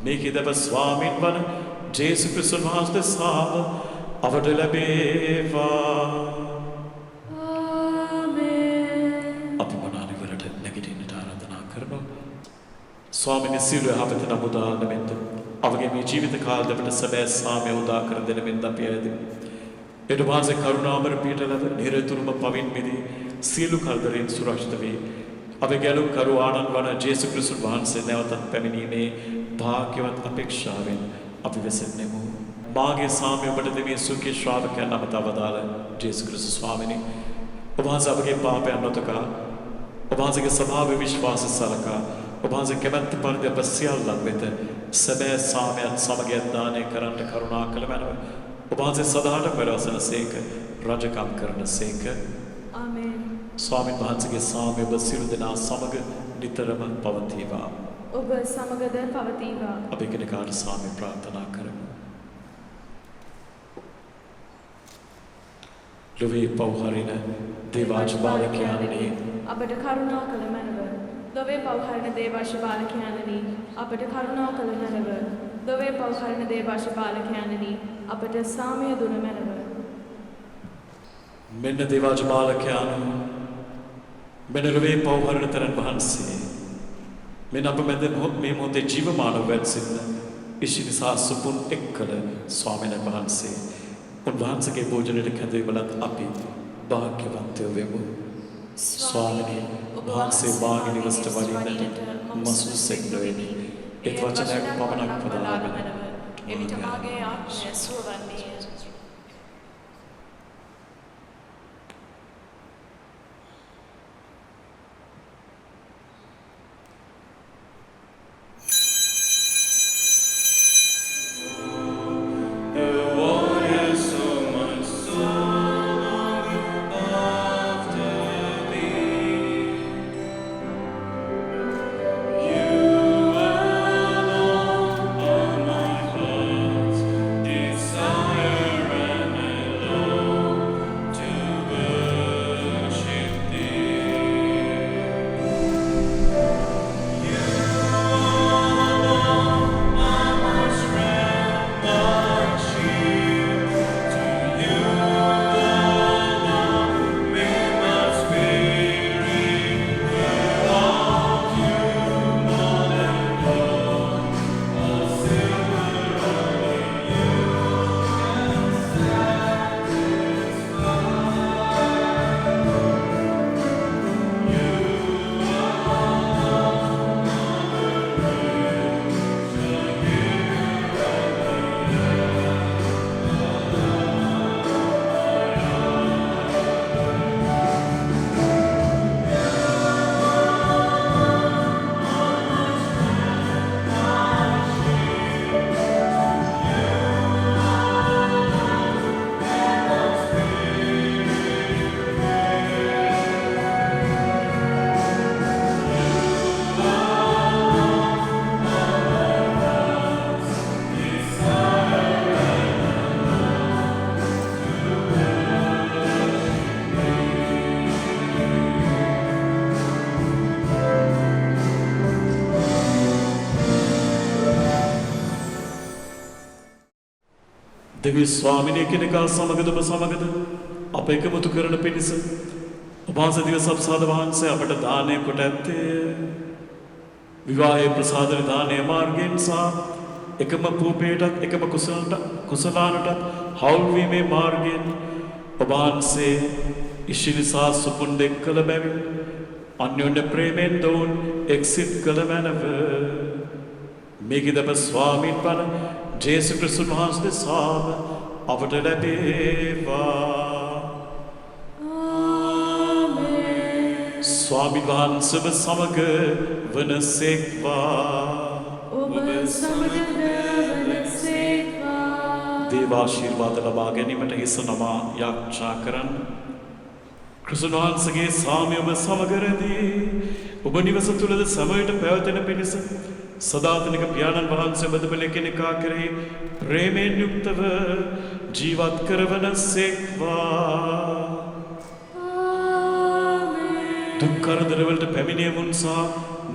Speaker 2: මේකෙදප ස්වාමීන් වන ජේසු ක්‍රිස්තුන් වහන්සේ සාම අපට ලැබේවා. අපි මනාලිවලට නැගිටින්නට ආරාධනා කරනවා. ස්වාමීන් සියලු යහපත නමුදාන්න මෙන්ද අපගේ මේ ජීවිත කාලෙ අපට සැබෑ සාමය උදා කර දෙන මෙන්ද අපි ඇයදී එට වහන්සේ කරුණාමර පීඨ ලැබ නිරතුරුම පවින් මිදී සියලු කල්දරෙන් සුරක්ෂිත වේ. අපේ ගැලුම් කරු ආනන්ද වන ජේසු ක්‍රිස්තුන් වහන්සේ නැවතත් පැමිණීමේ භාග්‍යවත් අපේක්ෂාවෙන් අපි වෙසෙන්නෙමු. මාගේ සාමය ඔබට දෙවිය සුඛී ශ්‍රාවකයන් අපට අවදාළ ජේසු ක්‍රිස්තුස් ස්වාමීනි ඔබ වහන්සේ අපගේ පාපයන් නොතකා ඔබ වහන්සේගේ ස්වභාව විශ්වාස සලකා ඔබ වහන්සේ කැමැත්ත පරිදි අප සියල්ලන් වෙත සැබෑ සාමයන් සමග දානය කරන්නට කරුණා කළ මැනව. ඔබ වහන්සේ සදාට පෙරවසන සේක රජකම් කරන සේක.
Speaker 4: ආමේන්.
Speaker 2: ස්වාමීන් වහන්සේගේ සාමය ඔබ සියලු දෙනා සමග නිතරම පවතිවා.
Speaker 4: ඔබ සමගද පවතිවා.
Speaker 2: අපි කෙනෙකුට සාමය ප්‍රාර්ථනා කරමු. ලොවේ පවහරින දේවාජ බාලකයාණනි
Speaker 4: අපට කරුණා කළ මැනව. ලොවේ පවහරින දේවාශ බාලකයාණනි අපට කරුණා කළ මැනව. ලොවේ පවහරින දේවාශ බාලකයාණනි අපට සාමය දුන මැනව.
Speaker 2: මෙන්න දේවාජ බාලකයාණන් මෙන්න ලොවේ පවහරින තරන් වහන්සේ මෙන්න අප මැද මේ මොහොතේ ජීවමානව වැඩසිටින ඉෂිනිසා සුපුන් එක්කල ස්වාමීන් වහන්සේ උන්වහන්සේගේ භෝජනයට කැඳවීමලත් අපි භාග්‍යවන්තයෝ වෙමු. ස්වාමීනි ඔබ වහන්සේ මාගේ නිවසට වඩින්නට මසුසෙක් නොවේනි. ඒ වචනයක් පමණක් පදලාගෙන
Speaker 4: එවිට මාගේ ආත්මය සුවවන්නේ.
Speaker 1: Desire
Speaker 2: දෙවි ස්වාමිනී කෙනෙකා සමගද ඔබ සමගද අප එකමුතු කරන පිණිස ඔබ වහන්සේ දිව සප්සාද වහන්සේ අපට දානය කොට ඇත්තේ විවාහයේ ප්‍රසාදන දානය මාර්ගයෙන් සහ එකම පූපේටත් එකම කුසලානටත් හවුල්වීමේ මාර්ගයෙන් ඔබ වහන්සේ ඉශිරිසා සුපුන් දෙක් කළ බැවින් අන්‍යෝන්‍ය ප්‍රේමෙන් දවුන් එක්සිත් කළ මැනව මේකිදප ස්වාමීන් වන ජේසු ක්‍රිස්තුන් වහන්සේ දෙසාම අපට ලැබේවා. ස්වාමීන් වහන්සේව සමග වනසේක්වා.
Speaker 4: ඔබ සමගද වනසේක්වා.
Speaker 2: දේවාශීර්වාද ලබා ගැනීමට හිස නමා යාච්ඡා කරන්න. ක්‍රිස්තුන් වහන්සේගේ සාමය ඔබ සමග රැඳී ඔබ නිවස තුළද සමයට පැවතෙන පිණිස සදාතනික පියාණන් වහන්සේ බදබල කෙනෙකා කෙරෙහි ප්‍රේමයෙන් යුක්තව ජීවත් කරවන සේක්වා. දුක් කරදරවලට පැමිණියමුන් සහ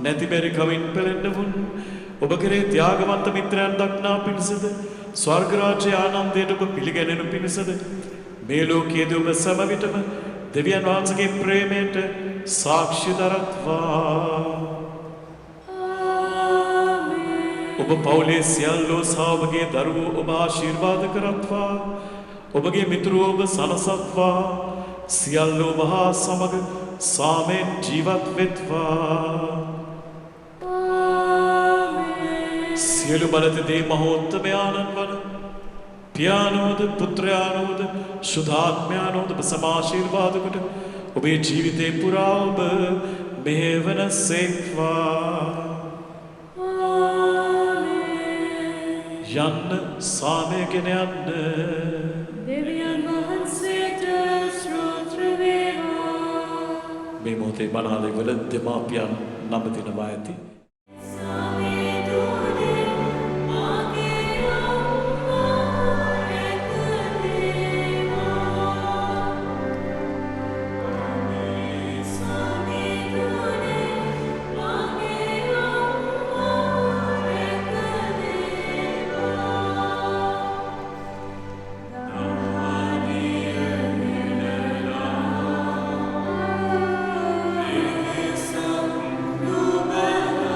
Speaker 2: නැති බැරි කවින් පෙළෙන්නමුන් ඔබ කෙරෙහි ත්‍යාගවන්ත මිත්‍රයන් දක්නා පිණිසද ස්වර්ග රාජ්‍ය ආනන්දයට ඔබ පිළිගැනෙනු පිණිසද මේ ලෝකයේදී ඔබ සෑම විටම දෙවියන් වහන්සේගේ ප්‍රේමයට සාක්ෂි දරත්වා. ඔබ පවුලේ සියල්ලෝ සහ ඔබගේ දරුවෝ ඔබ ආශිර්වාද කරත්වා. ඔබගේ මිතුරෝ ඔබ සනසත්වා. සියල්ලෝ ඔබ හා සමග සාමයෙන් ජීවත් වෙත්වා. සියලු බලතදී මහෝත්තමයාණන් වන පියාණෝද පුත්‍රයාණෝද ශුද්ධාත්මයාණෝද ඔබ සමාශිර්වාද කොට ඔබේ ජීවිතේ පුරා ඔබ මෙහෙවන සේක්වා. යන්න සාමයගෙන යන්න.
Speaker 4: දෙවියන් වහන්සේට ස්තෝත්‍ර වේවා.
Speaker 2: මේ මොහොතේ බණාලේ වල දෙමාපියන් නමදිනවා ඇති.
Speaker 1: Nubala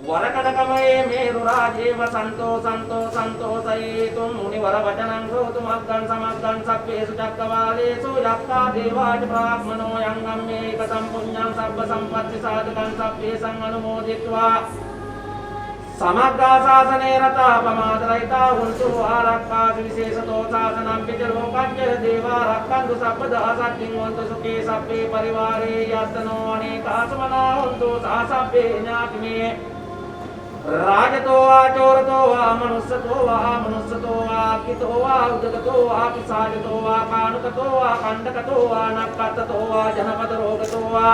Speaker 9: वरकनकमये मेरुराजेव सन्तो सन्तो सन्तोषयेतुं मुनिवर वचनं श्रोतुमग्गं समग्गं सप्पेषु चक्रवालेषु यक्का देवाच ब्राह्मणो यङ्गम्येकतं पुण्यं सर्वसम्पत्तिसाधकं सप्पेशं अनुमोदित्वा समग्र शासने रता पमादरहिता हुन्तु आरक्कासु विशेषतो शासनं पितरोपज्य देवा रक्कन्तु सर्वदा सत्तिंवन्तु सुखे सप्पे परिवारे यत्तनो अनेकासुमना हुन्तु सा सप्पे ज्ञातिमे राजतो वा चोरतो वा मनुष्यतो वा कितो वा उदकतो वा पिशाचतो वा कानुकतो वा कंडकतो वा नक्कततो वा जनपदरोगतो वा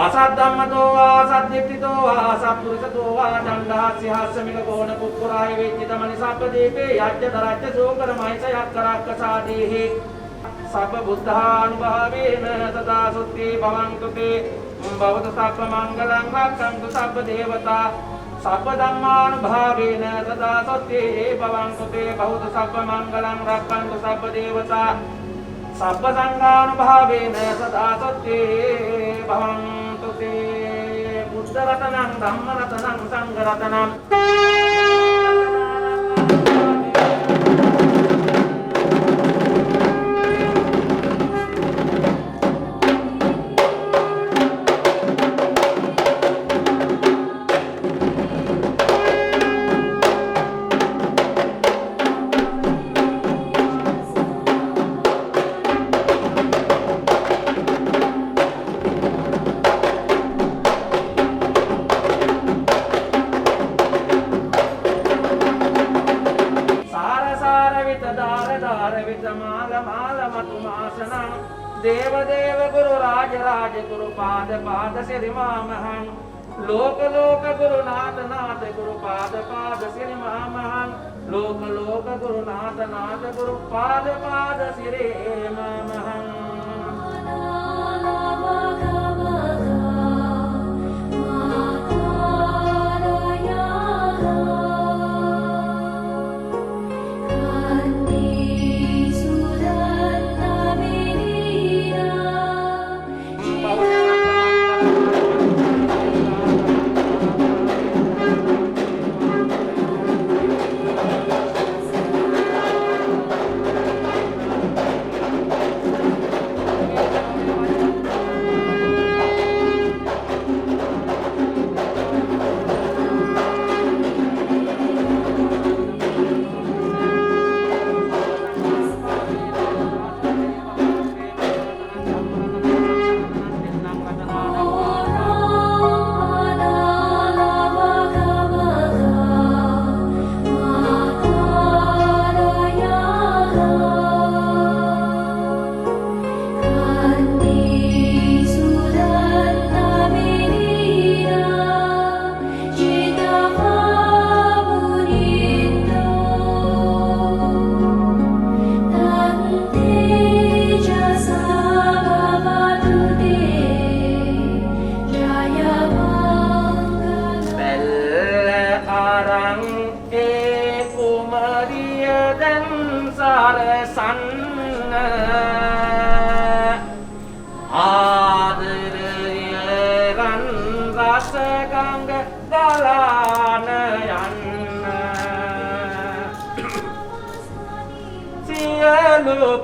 Speaker 9: असद्धम्मतो वा असद्दित्तितो वा असत्पुरुषतो वा दण्डहास्यहास्यमिक कोण कुक्कुराय वेच्चितमणि सप्पदीपे यज्ञधरच्च शोकरमहिष यक्कराक्कसादेः सर्वबुद्धानुभावेन तदा सुत्ति भवन्तु ते भवतु सर्वमङ्गलं रक्षन्तु सर्वदेवता सर्वधर्मानुभावेन तदा सत्ये भवन्तु ते भवतु सर्वमङ्गलं रक्षन्तु सर्वदेवता सर्वसङ्गानुभावेन सदा सत्ये भवन्तु ते बुद्धरत्नं धम्मरत्नं सङ्घरत्नं देव देव गुरु राज राज गुरु पाद पाद श्री महामहं लोक लोक गुरु नाथ नाथ गुरु पाद पाद श्री महामहं लोक लोक गुरु नाथ नाथ गुरु पाद पाद श्री महामहं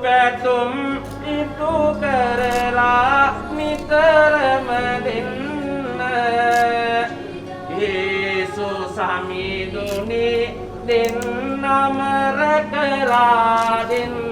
Speaker 9: පැතුම් ඉටු කරලා නිතරම දෙන්න යේසු සමිඳුනි දෙන්නම රැකලා දෙන්න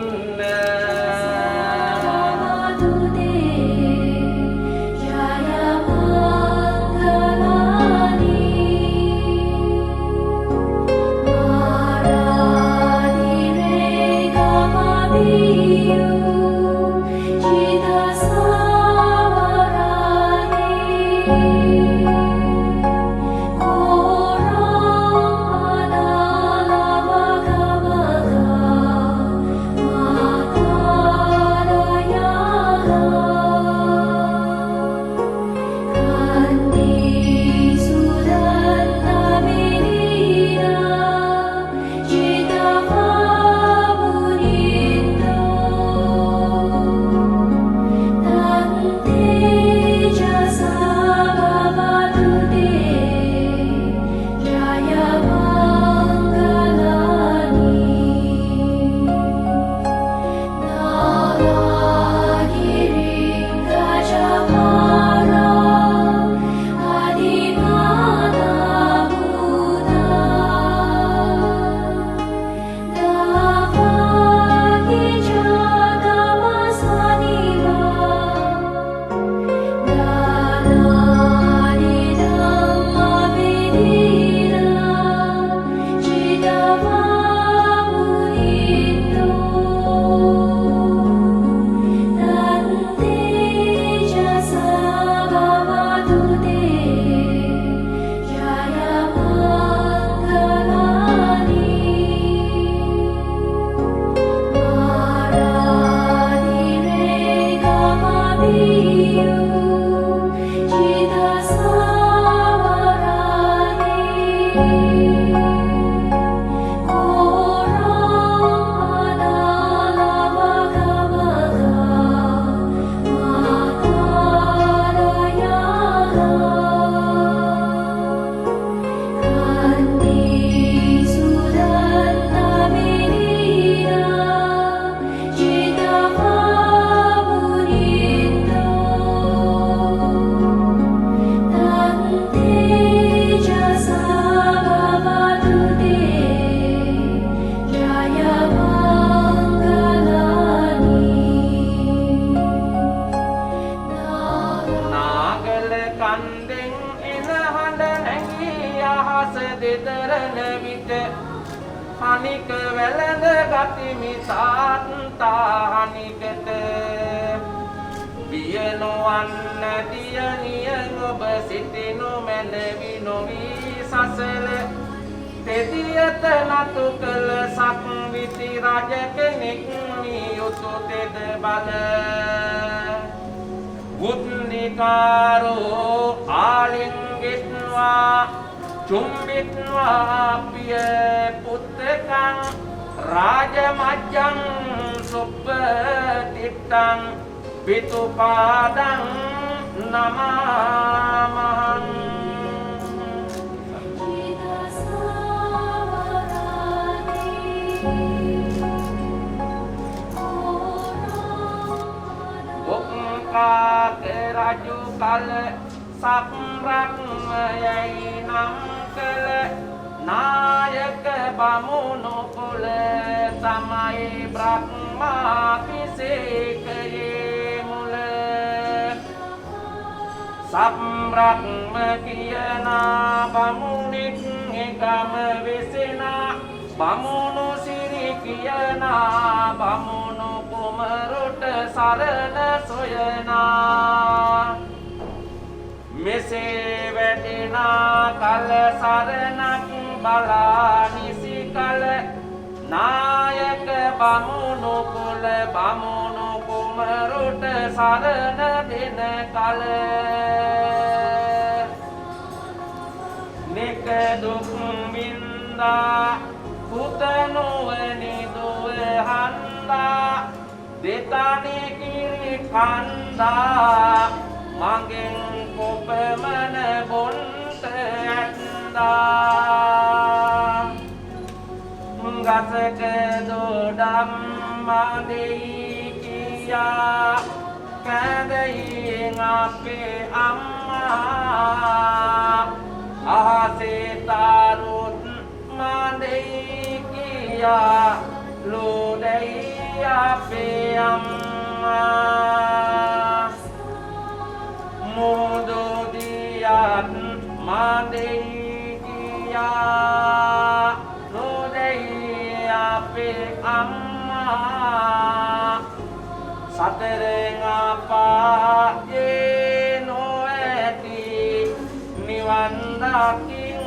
Speaker 5: Oh
Speaker 9: හනික වැළඳ ගතිමි සාත්තාහනිකට බිය නොවන්න දියණිය ඔබ සිටිනු මැනවි නොවී සසල තෙදියත නතු කළ සක්විති රජ කෙනෙක් නියුතු තෙද බල බුද්ධිකාරෝ ආලිංගිත්වා චුම්බිත්වා පිය පුත්තකං රාජමජ්ජං සුප්පතිත්තං විතුපාදං නමාමහං ඔක්කාක රජු කල සප්රක්මයයි නම් කළ නායක බමුණු කුල තමයි බ්‍රහ්මාභිෂේකයේ මුල සම්බ්‍රහ්ම කියනා බමුණෙක් එකම වෙසෙනා බමුණු සිරි කියනා බමුණු කුමරුට සරණ සොයනා මෙසේ වැටෙනා කල සරණක් බලා නිසි කල නායක බමුණු කුල බමුණු කුමරුට සරණ දෙන කල නික දුක් වින්දා පුතනුවනි දුව හන්දා දෙතනි කිරි කන්දා මගෙන් කොපමණ බොන්ට ඇත්දා ගසක දොඩම් මදෙයි කියා කැදයින් අපේ අම්මා අහසේ තාරුත් මදෙයි කියා ලෝදෙයි අපේ අම්මා මුදුදියත් මදෙයි කියා ලෝදෙයි අපේ අම්මා සතරෙන් අපායේ නොඇති නිවන් දකින්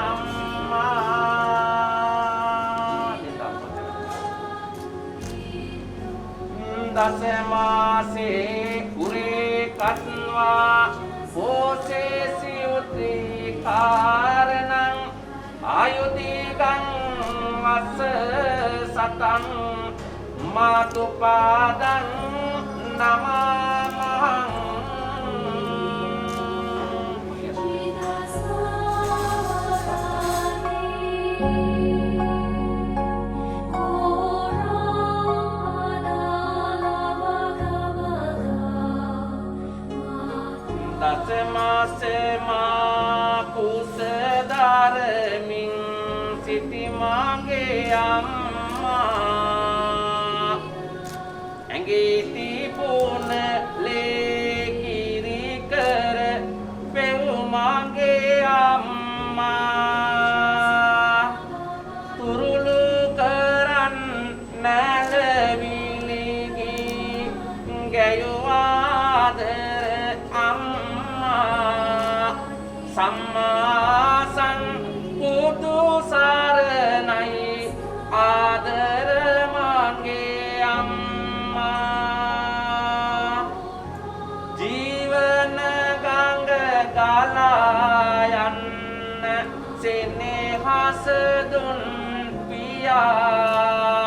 Speaker 9: අම්මා දස මාසේ උරේ කත්වා පෝසේ සියුති කාරණං ආයුධිගං වස්ස සතං මාතුපාදං නමාමහං දසමාසෙමා කුසදරමින් සිටි මගේ අම්මා ඇඟේ තිබුණ ලේ කිරි කර පෙව් මගේ අම්මා තුරුළු කරන් නැලවිලිගි ගැයුවාද සම්මාසං පුතු සරණයි ආදර මගේ අම්මා ගලා යන්න සෙනෙහස දුන් පියා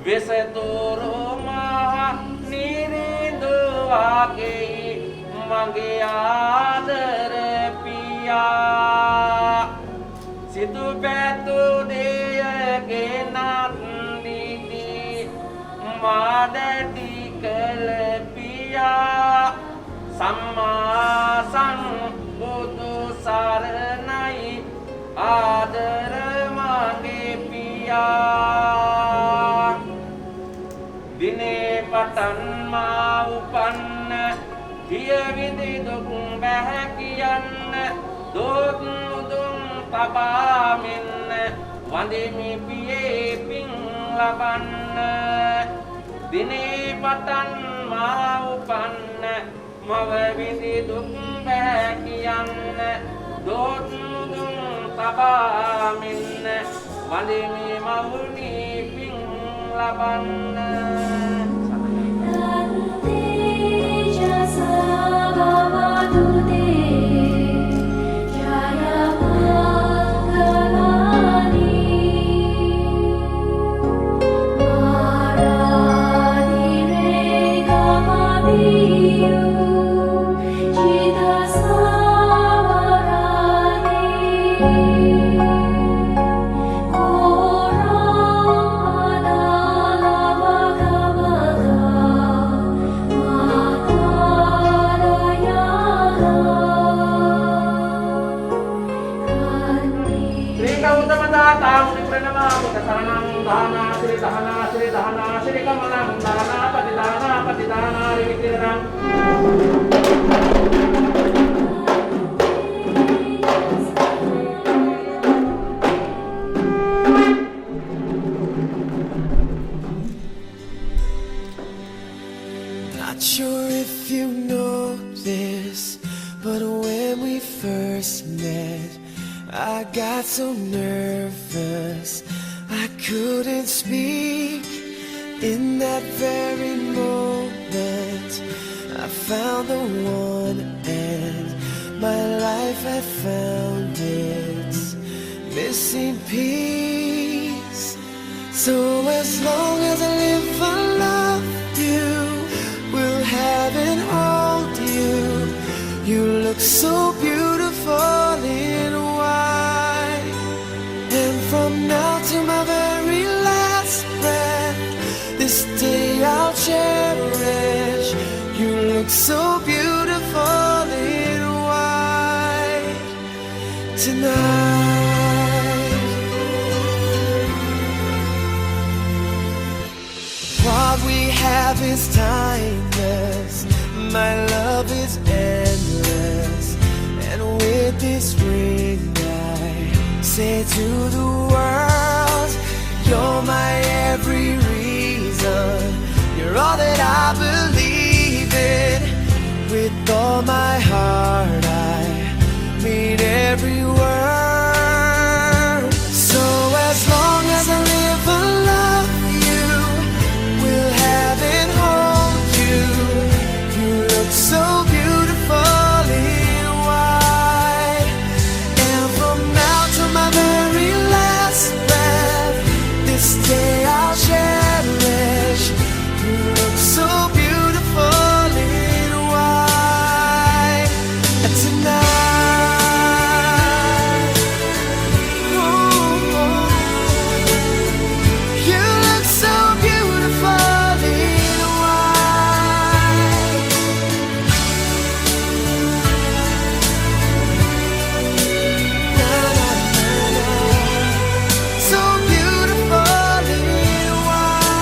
Speaker 9: වෙසතුරු මහ නිරිඳු වගේ මගේ ආදර පියා සිතු පැතු දෙය ගෙනත් දිදි මාදටි කළ පියා සම්මා සම්බුදු සරණයි ආදර මගේ පියා දිනේ පටන් මා උපන්න පිය විඳි දුක් බැහැ කියන්න දුක් දුම් තබාමින්න වඳිමි පියේ පින් ලබන්න දිනේ පටන් මා උපන්න මව විඳි දුක් බැහැ කියන්න දුක් දුම් තබාමින්න වඳිමි මවුනි පින් ලබන්න
Speaker 1: Not sure if you know this, but when we first met, I got so nervous I couldn't speak. In that very moment, I found the one, and my life had found its missing piece. So as long as I live, I love you, will have and hold you. You look so beautiful in white, and from now to my very last breath, this day I'll cherish. You look so beautiful in white tonight. What we have is timeless, my love is endless, and with this ring I say to the world, you're my every reason, you're all that I believe in. With all my heart I mean every word. So as long as I live, I love you, will have and hold you. You look so beautiful in white, and from now to my very last breath, this day I'll cherish. You look so beautiful in white tonight. Ooh, you look so beautiful in white. Na, na, na, na. So beautiful in white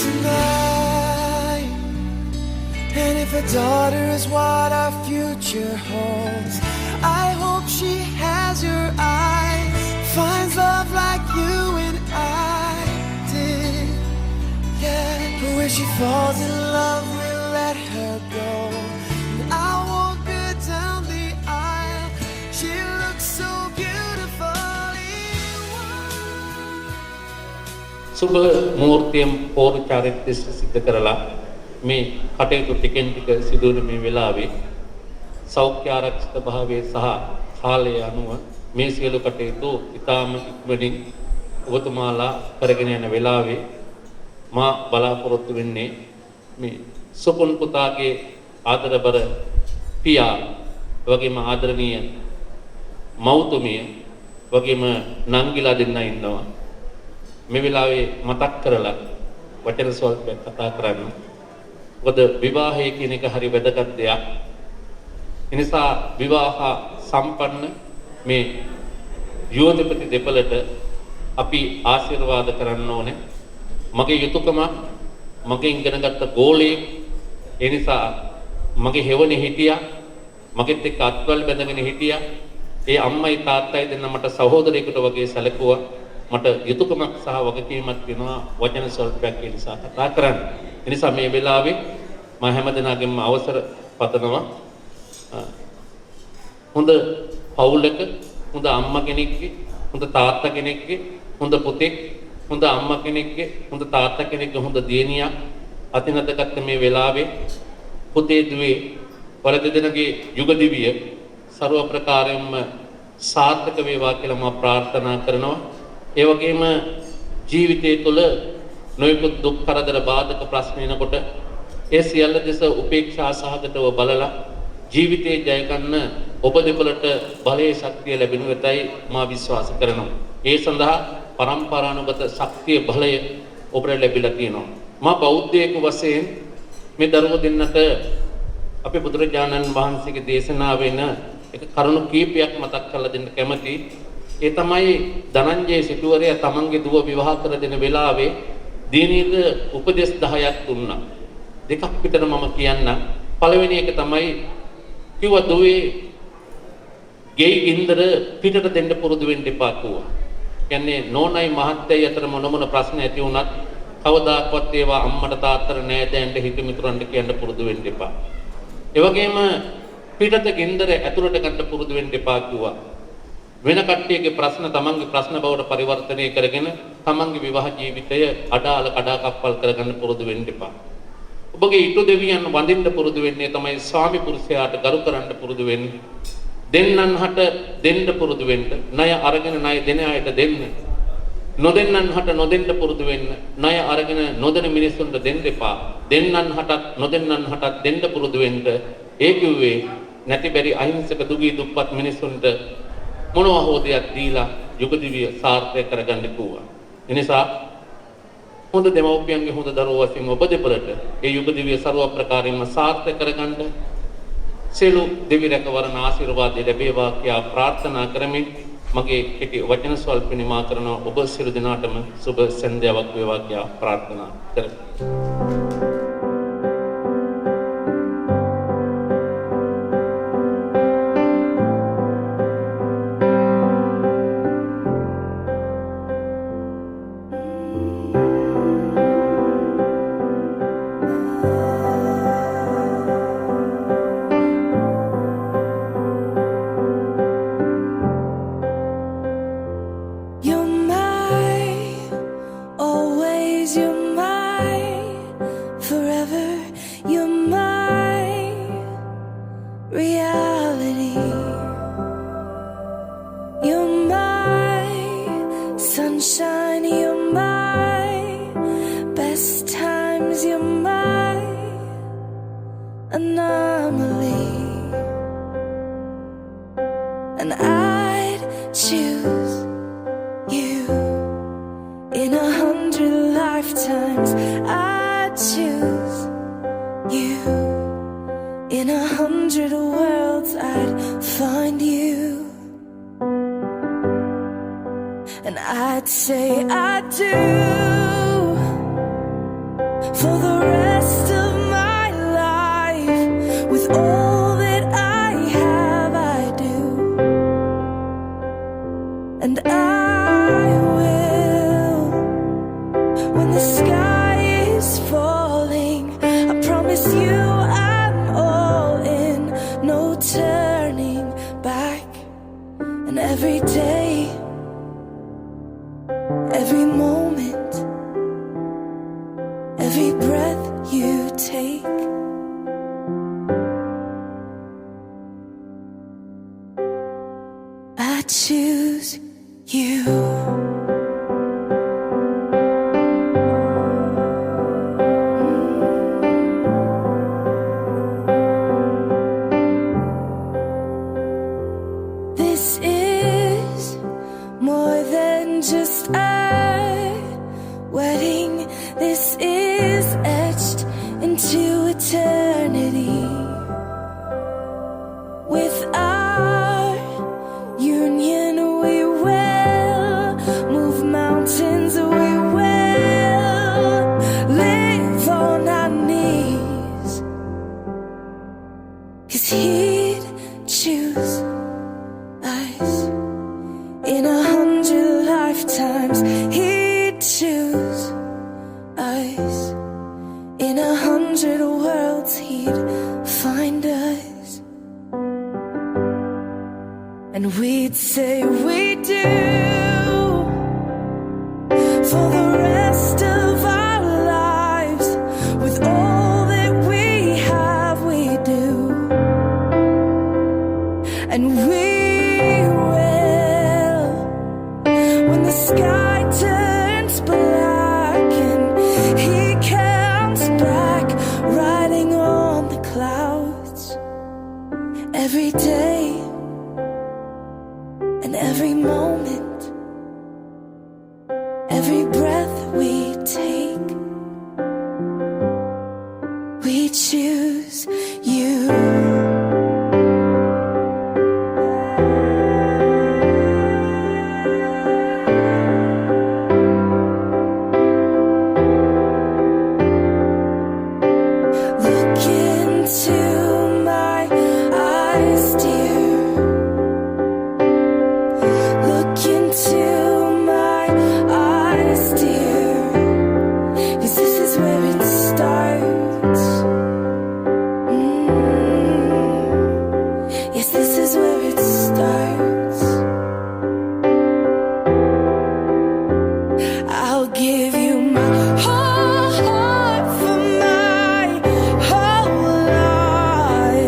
Speaker 1: tonight. And if a daughter is what our future holds, I hope she has your eyes, finds love like you and I did. Yeah, but when she falls in love, we'll let her go. And I'll walk her down the aisle. She looks so beautiful in white.
Speaker 10: සුබ මූර්තියම් පෝරු චාරිත්‍ර සිද්ධ කරලා මේ කටයුතු ටිකෙන් ටික සිදුවන මේ වෙලාවේ සෞඛ්‍ය ආරක්ෂිත භාවයේ සහ කාලය අනුව මේ සියලු කටයුතු ඉතාම ඉක්මනින් ඔබතුමාලා කරගෙන යන වෙලාවේ මා බලාපොරොත්තු වෙන්නේ මේ සොපොන් පුතාගේ ආදරබර පියා වගේම ආදරණීය මෞතුමිය වගේම නංගිලා දෙන්න ඉන්නවා. මේ වෙලාවේ මතක් කරලා වචන ස්වල්පයක් කතා කරන්න. මොකද විවාහය කියන එක හරි වැදගත් දෙයක්. ඒ නිසා විවාහ සම්පන්න මේ යුවතිපති දෙපළට අපි ආශිර්වාද කරන්න ඕනේ. මගේ යුතුයකම මගේ ඉගෙනගත්ත ගෝලයේ ඒ නිසා මගේ හෙවණේ හිටියා. මගෙත් එක්ක අත්වල බැඳගෙන හිටියා. ඒ අම්මයි තාත්තයි දෙන්න මට සහෝදරයෙකුට වගේ සැලකුවා. මට යුතුයකමක් සහ වගකීමක් වෙනවා වචන ස්වල්පයක් ඒ නිසා කතා කරන්න. ඒ නිසා මේ වෙලාවේ මම හැමදෙනාගෙන්ම අවසර පතනවා. හොඳ පවුලක හොඳ අම්මා කෙනෙක්ගේ හොඳ තාත්තා කෙනෙක්ගේ හොඳ පුතෙක් හොඳ අම්මා කෙනෙක්ගේ හොඳ තාත්තා කෙනෙක්ගේ හොඳ දියණියක් අතිනතගත්ත මේ වෙලාවේ පුතේ දුවේ වල දෙදෙනාගේ යුග දිවිය ਸਰව ප්‍රකාරයෙන්ම සාර්ථක වේවා කියලා මම ප්‍රාර්ථනා කරනවා. ඒ වගේම ජීවිතය තුළ නොයෙකුත් දුක් කරදර බාධක ප්‍රශ්න එනකොට ඒ සියල්ල දෙස උපේක්ෂා සහගතව බලලා ජීවිතේ ජය ගන්න ඔබ දෙපළට බලයේ ශක්තිය ලැබෙනු වෙතයි මා විශ්වාස කරනවා. ඒ සඳහා පරම්පරානුගත ශක්තිය බලය ඔබට ලැබිලා තියෙනවා. මා බෞද්ධයෙකු වශයෙන් මේ දරුවෝ දෙන්නට අපේ බුදුරජාණන් වහන්සේගේ දේශනාවෙන එක කරුණු කීපයක් මතක් කරලා දෙන්න කැමතියි. ඒ තමයි ධනංජය සිටුවරයා තමන්ගේ දුව විවාහ කර දෙන වෙලාවේ දිනීද උපදේශ 10ක් දුන්නා. දෙකක් විතර මම කියන්න. පළවෙනි එක තමයි කිව්ව දුවේ ගෙයි ගින්දර පිටට දෙන්න පුරුදු වෙන්න එපා කිව්වා. කියන්නේ නෝනයි මහත්තයයි අතර මොන ප්‍රශ්න ඇති වුණත් කවදාකවත් ඒවා අම්මට තාත්තට නෑදෑයන්ට හිත මිතුරන්ට කියන්න පුරුදු වෙන්න එපා. ඒ වගේම පිටත ගින්දර ඇතුළට ගන්න පුරුදු වෙන්න එපා කිව්වා. වෙන කට්ටියගේ ප්‍රශ්න තමන්ගේ ප්‍රශ්න බවට පරිවර්තනය කරගෙන තමන්ගේ විවාහ ජීවිතය අඩාල කඩාකප්පල් කරගන්න පුරුදු වෙන්න එපා. ඔබගේ ඊට දෙවියන් වඳින්න පුරුදු වෙන්නේ තමයි ස්වාමි පුරුෂයාට ගරු කරන්න පුරුදු වෙන්නේ. දෙන්නන්හට දෙන්න පුරුදු වෙන්න. ණය අරගෙන ණය දෙන අයට දෙන්න. නොදෙන්නන්හට නොදෙන්න පුරුදු වෙන්න. ණය අරගෙන නොදෙන මිනිස්සුන්ට දෙන්න එපා. දෙන්නන්හටත් නොදෙන්නන්හටත් දෙන්න පුරුදු වෙන්න. ඒ කිව්වේ නැති බැරි අහිංසක දුගී දුප්පත් මිනිස්සුන්ට මොනවා හෝ දෙයක් දීලා යුග දිවිය සාර්ථක කරගන්න කිව්වා. ඒ නිසා හොඳ දෙමව්පියන්ගේ හොඳ දරුවෝ වශයෙන් ඔබ දෙපළට ඒ යුග දිවිය ਸਰව ප්‍රකාරයෙන්ම සාර්ථක කරගන්න සියලු දෙවි රැකවරණ ආශිර්වාද ලැබේවා කියා ප්‍රාර්ථනා කරමින් මගේ කෙටි වචන ස්වල්ප නිමා කරන ඔබ සියලු දෙනාටම සුබ සන්ධ්‍යාවක් වේවා කියා ප්‍රාර්ථනා කරමි.
Speaker 1: Every day, every moment, every breath you choose you. This is more than just a wedding. This is etched into eternity. With our union, we will move mountains. We will live on our knees. 'Cause he'd choose us in 100 lifetimes. He'd choose us in 100 worlds. He'd find us, and we'd say we do for the rest of our lives. With all that we have, we do. And we will, when the sky turns black and he comes back riding on the clouds. Every day and every moment, every breath we take, we choose you. Look into my eyes, dear. Look into my eyes, dear. 'Cause this is where it starts. Yes, this is where it starts. I'll give you my whole heart for my whole life.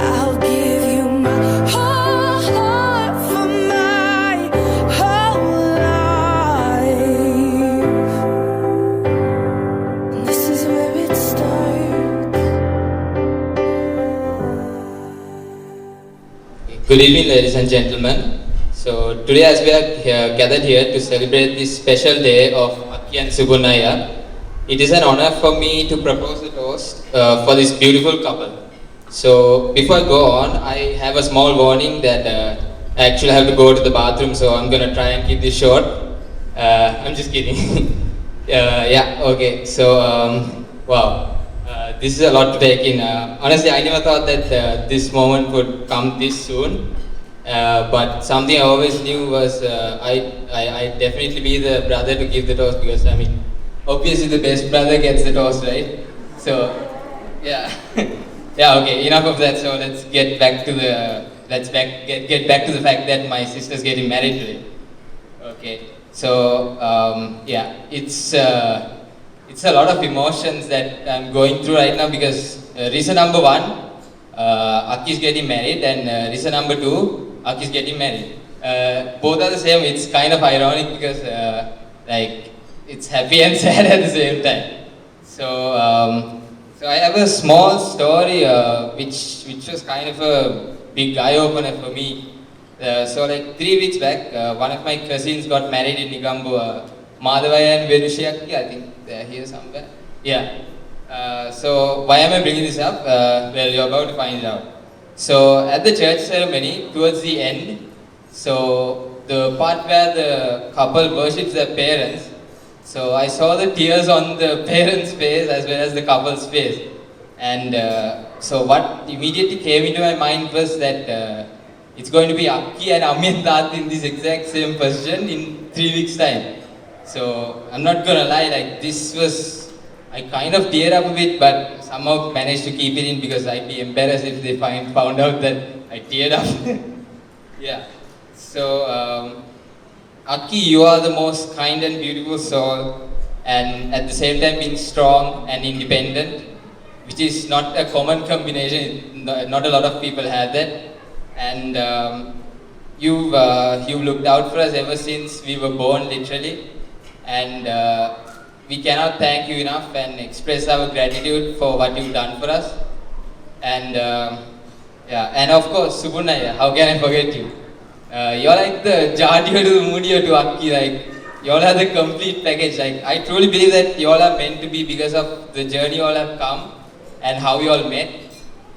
Speaker 1: I'll give you my whole heart for my whole life. And this is where it starts.
Speaker 11: Good evening, ladies and gentlemen. So today, as we are gathered here to celebrate this special day of Akki and Subunaya, it is an honor for me to propose a toast for this beautiful couple. So before I go on, I have a small warning that I actually have to go to the bathroom, so I'm gonna try and keep this short. I'm just kidding. Yeah, okay. So wow. This is a lot to take in. Honestly, I never thought that this moment would come this soon. But something I always knew was I'd definitely be the brother to give the toast, because I mean, obviously the best brother gets the toast, right? So, yeah, yeah. Okay, enough of that. So let's get back to the get back to the fact that my sister's getting married today. Okay, so yeah, it's a lot of emotions that I'm going through right now, because reason number one, Akki's getting married, and reason number two, Akki's getting married. Both are the same. It's kind of ironic because like it's happy and sad at the same time. So so I have a small story which was kind of a big eye opener for me. So like 3 weeks back, one of my cousins got married in Negombo. Madhavaya and Venushakki, I think they're here somewhere. Yeah. So why am I bringing this up? Well, you're about to find out. So at the church ceremony, towards the end, so the part where the couple worships their parents, so I saw the tears on the parents' face as well as the couple's face. And so what immediately came into my mind was that it's going to be Akki and Amit Dath in this exact same position in 3 weeks' time. So I'm not gonna lie, like this was, I kind of teared up a bit, but somehow managed to keep it in, because I'd be embarrassed if they found out that I teared up. Yeah. So Akki, you are the most kind and beautiful soul, and at the same time being strong and independent. which is not a common combination. Not a lot of people have that. And you've looked out for us ever since we were born, literally. And we cannot thank you enough and express our gratitude for what you've done for us. And and of course, Subunaya, how can I forget you? You're like the Jardiya to Moodiya to Akki, like, you all have the complete package. Like, I truly believe that you all are meant to be because of the journey you all have come and how you all met.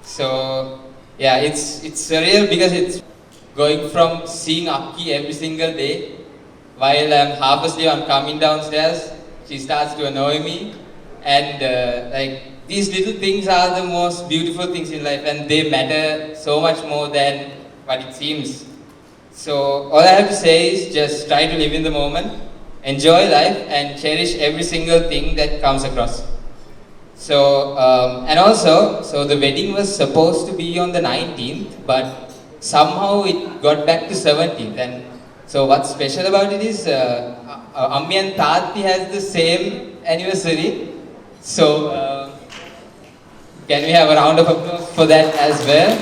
Speaker 11: So, yeah, it's surreal because it's going from seeing Akki every single day while I'm half asleep, I'm coming downstairs, she starts to annoy me, and like, these little things are the most beautiful things in life, and they matter so much more than what it seems. So all I have to say is just try to live in the moment, enjoy life, and cherish every single thing that comes across. So, and also, so the wedding was supposed to be on the 19th, but somehow it got back to 17th. And so what's special about it is, Ammi and Tati has the same anniversary. So, can we have a round of applause for that as well?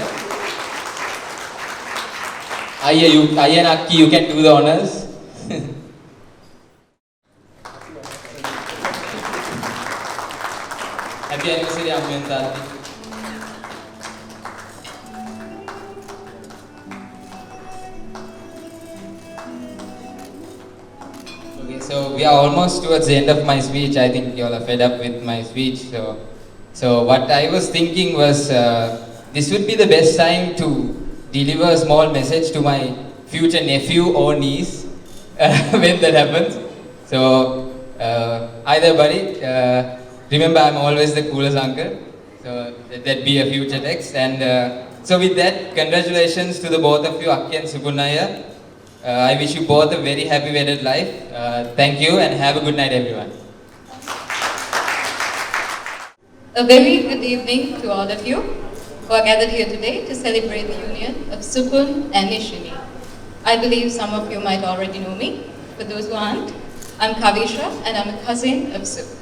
Speaker 11: Ayya and Akki, you can do the honors. Happy anniversary, Ammi and Tati. Okay, so we are almost towards the end of my speech. I think you all are fed up with my speech. So what I was thinking was, this would be the best time to deliver a small message to my future nephew or niece when that happens. So, either buddy, remember I'm always the coolest uncle. So that'd be a future text. And so with that, congratulations to the both of you, Akki and Subunaya. I wish you both a very happy wedded life. Thank you and have a good night, everyone.
Speaker 12: A very good evening to all of you who are gathered here today to celebrate the union of Supun and Nishini. I believe some of you might already know me. For those who aren't, I'm Kavisha and I'm a cousin of Supun.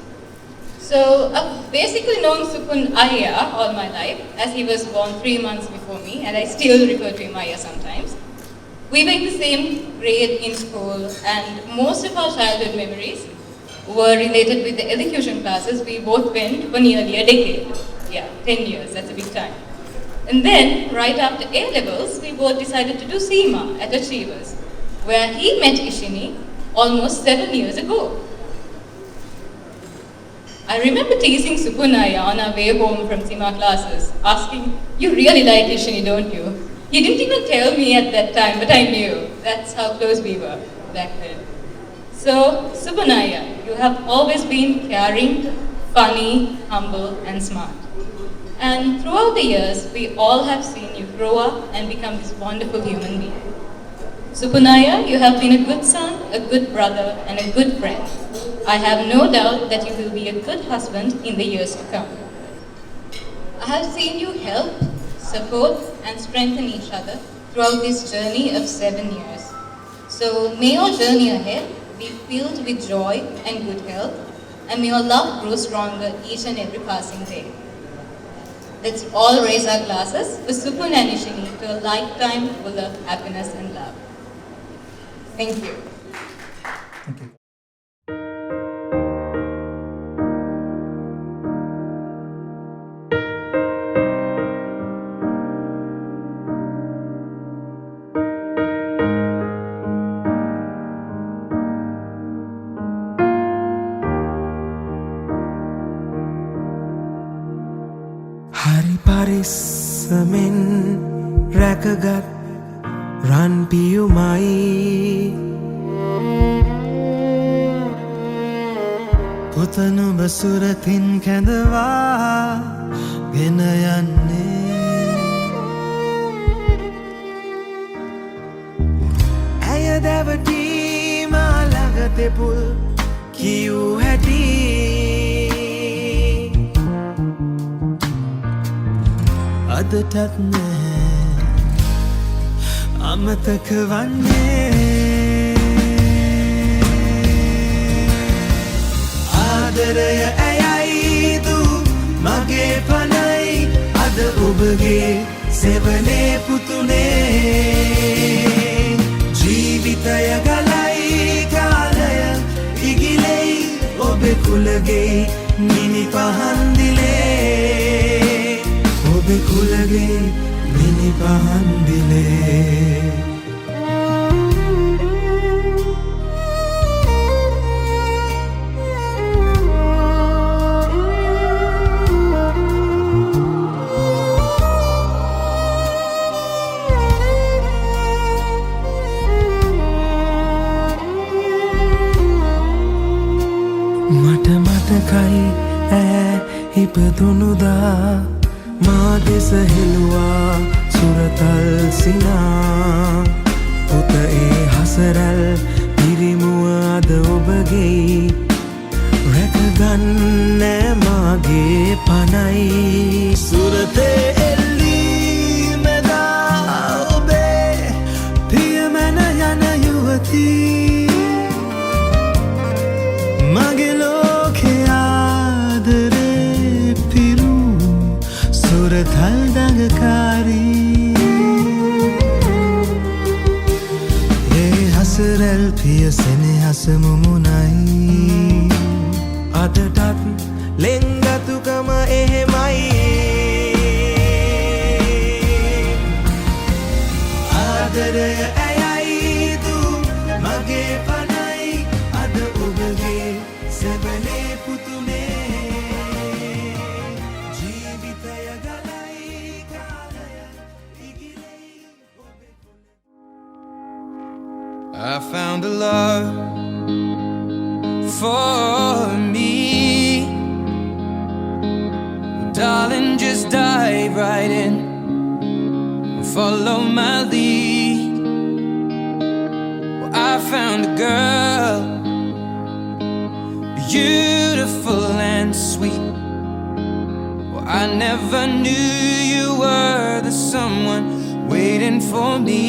Speaker 12: So I've basically known Supun Ayya all my life, as he was born 3 months before me, and I still refer to him Ayya sometimes. We were in the same grade in school, and most of our childhood memories were related with the elocution classes we both went for nearly a decade. Yeah, 10 years, that's a big time. And then, right after A-levels, we both decided to do SEMA at Achievers, where he met Ishini almost 7 years ago. I remember teasing Supunaya on our way home from SEMA classes, asking, "You really like Ishini, don't you?" He didn't even tell me at that time, but I knew. That's how close we were back then. So, Supunaya, you have always been caring, funny, humble, and smart. And throughout the years, we all have seen you grow up and become this wonderful human being. Supunaya, you have been a good son, a good brother, and a good friend. I have no doubt that you will be a good husband in the years to come. I have seen you help, support, and strengthen each other throughout this journey of 7 years. So may your journey ahead be filled with joy and good health, and may your love grow stronger each and every passing day. Let's all raise our glasses for Supun and Ishini to a lifetime full of happiness and love. Thank you.
Speaker 1: Thank you. Hari parissamen rakagat ran piyumai putanu basuratin kandawa gena yanne aya devati ma lagate pul kiyu hati අදටත් නෑ අමතක වන්නේ ආදරය ඇයයි දූ මගේ පන ඔබගේ සෙවනේ පුතුනේ ජීවිතය ගලයි කාලය ඉගිලෙයි ඔබේ කුලගේ මිනි පහන්දිලේ ඔබේ කුලගේ මිනි පහන්දිලේ මට මතකයි ඉපදුනුදා මා දෙස හෙළුවා සුරතල් සිනා පුත ඒ හසරල් පිරිමුව අද ඔබගෙයි රැකගන්න මාගේ පනයි සුරතේ එල්ලී මෙදා ඔබේ පියමැන යන යුවතී මගේ ලෝකේ ආදරේ පිරු සුරතල් දඟකාරී ඒ හසරල් පිය සෙනෙහස මුමුණයි අදටත් ලෙන්ගතුකම එහෙමයි ආදරය ඇයයි දු මගේ පනයි අද ඔබගේ සෙවනේ පුතුනේ ජීවිතය ගලයි කාලය ඉගිලෙයි ඔබේ I found a love for me darling just dive right in follow my lead well, I found a girl beautiful and sweet well, I never knew you were the someone waiting for me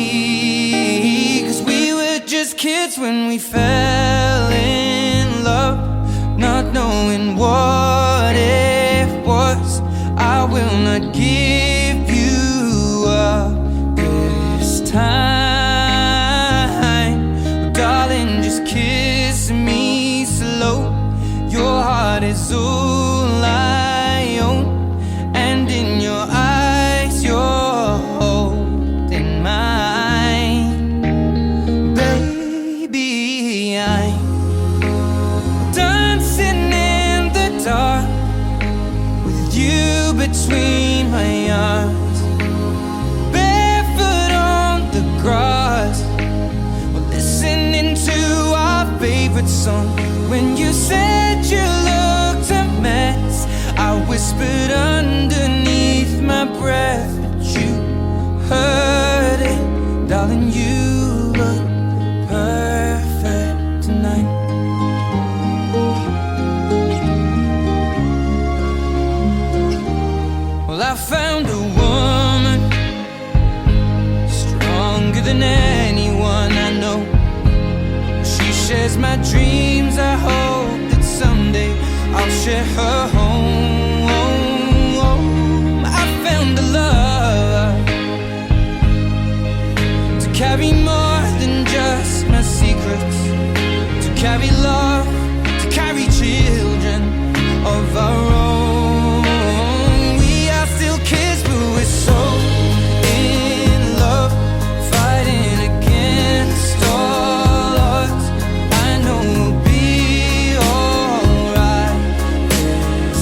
Speaker 1: 'cause we were just kids when we fell in love not knowing what it was I will not give you up this time darling just kiss me slow your heart is all I own and in your eyes you're holding mine baby I'm dancing in the dark with you between my arms barefoot on the grass we're listening to our favorite song when you said you looked a mess I whispered underneath my breath but you heard it darling you look perfect tonight well I found a woman stronger than anyone I know she shares my dreams I hope that someday I'll share her home I found a love to carry more than just my secrets to carry love to carry children of our own we are still kids but we're so in love fighting against all odds I know we'll be alright this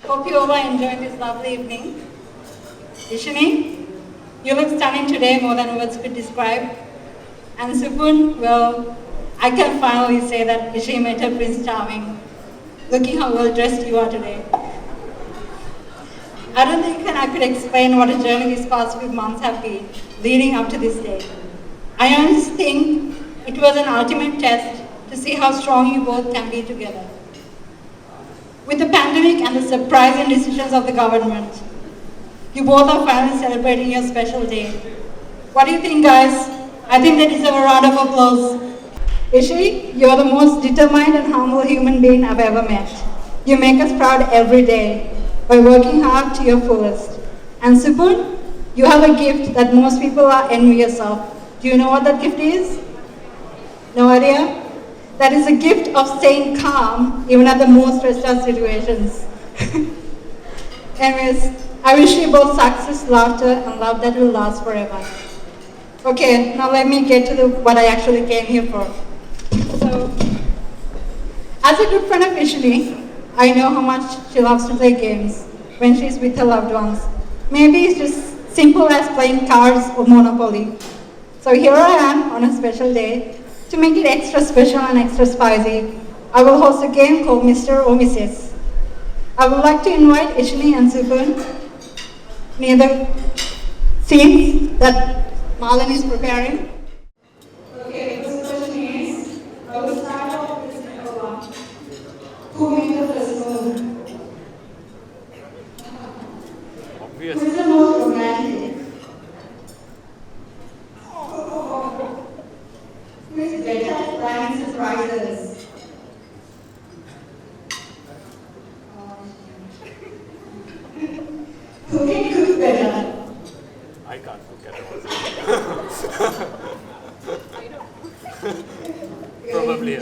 Speaker 13: Hope you all are enjoying this lovely evening. Ishini, you look stunning today more than words could describe. And Supun, well, I can finally say that Ishini met her Prince Charming. Looking how well dressed you are today. I don't think I could explain what a journey these past few months have been leading up to this day. I honestly think it was an ultimate test to see how strong you both can be together. With the pandemic and the surprising decisions of the government, you both are finally celebrating your special day. What do you think, guys? I think they deserve a round of applause. Ishi, you're the most determined and humble human being I've ever met. You make us proud every day by working hard to your fullest. And Supun, you have a gift that most people are envious of. Do you know what that gift is? No idea? That is a gift of staying calm even at the most stressed out situations. Anyways, I wish you both success, laughter, and love that will last forever. Okay, now let me get to what I actually came here for. So, as a good friend of Ishini, I know how much she loves to play games when she's with her loved ones. Maybe it's just simple as playing cards or Monopoly. So here I am on a special day. To make it extra special and extra spicy, I will host a game called Mr. or Mrs. I would like to invite Ishini and Supun near the scenes that Marlon is preparing. Okay, the first question is, I will start off with number one. Who made the first move?
Speaker 2: Obvious.
Speaker 13: Who is the most romantic? Who is better at planning surprises? Who can cook better?
Speaker 2: I can't look at it. Probably.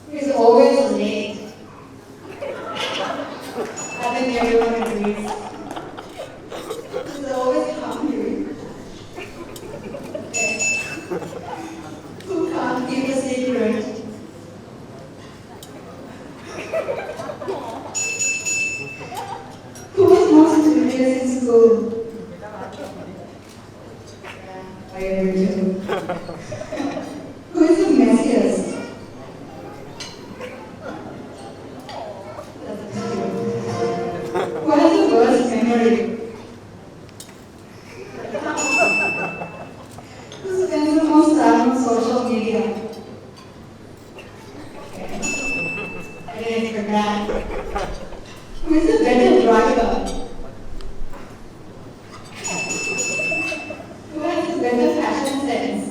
Speaker 13: Who is always late? I think everyone agrees. Who is always hungry? Who can't keep a secret? Who was most studious in school? I agree too. Who is the messiest? Who has the worst memory? Who spends the most time on social media? I didn't expect that. Who is the better driver? Who has the better fashion sense?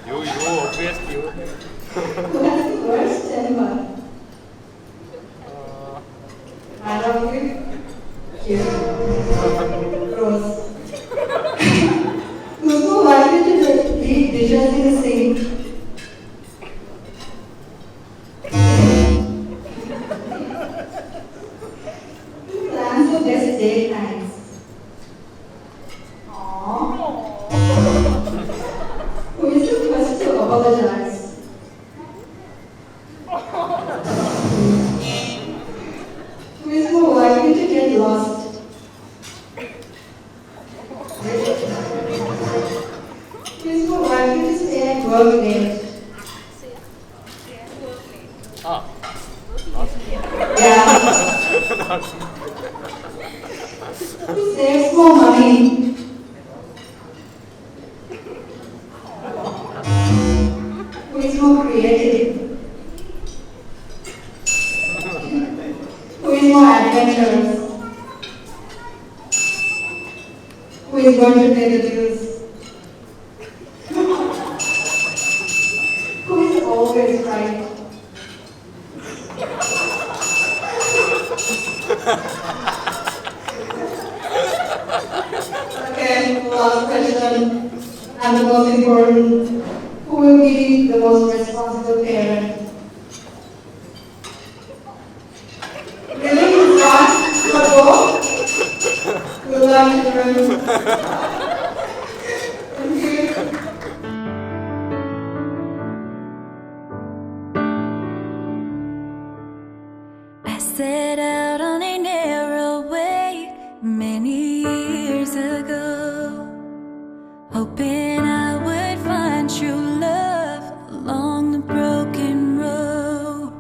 Speaker 2: You, obviously.
Speaker 13: Who has the worst temper? I love you. Cute. Rose. Who's more likely to leave dishes in the sink? Who plans the best date nights? Aww. Who is the first to apologize? Who is more likely to get lost? Who is more likely to stay at work late? Yeah. Who saves more money? Who is more creative? Who is more adventurous? Who is going to pay the bills? Who is always right? Okay, last question, and the most important. Who will be the most responsible parent? Really? Fast? Go? Good luck, children. Thank you.
Speaker 5: when I would find true love along the broken road.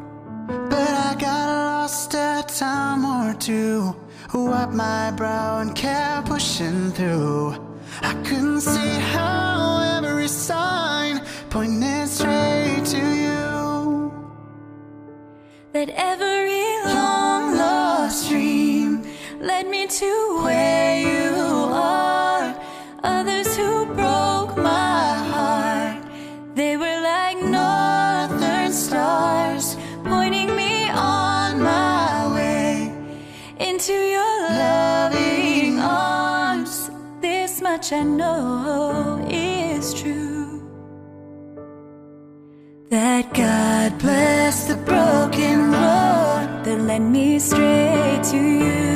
Speaker 1: But I got lost a time or two, wiped my brow and kept pushing through. I couldn't see how every sign pointed straight to you.
Speaker 5: That every long lost dream led me to where you are. Others who broke my heart, they were like northern stars, pointing me on my way into your loving arms. This much I know is true, that God bless the broken road that led me straight to you.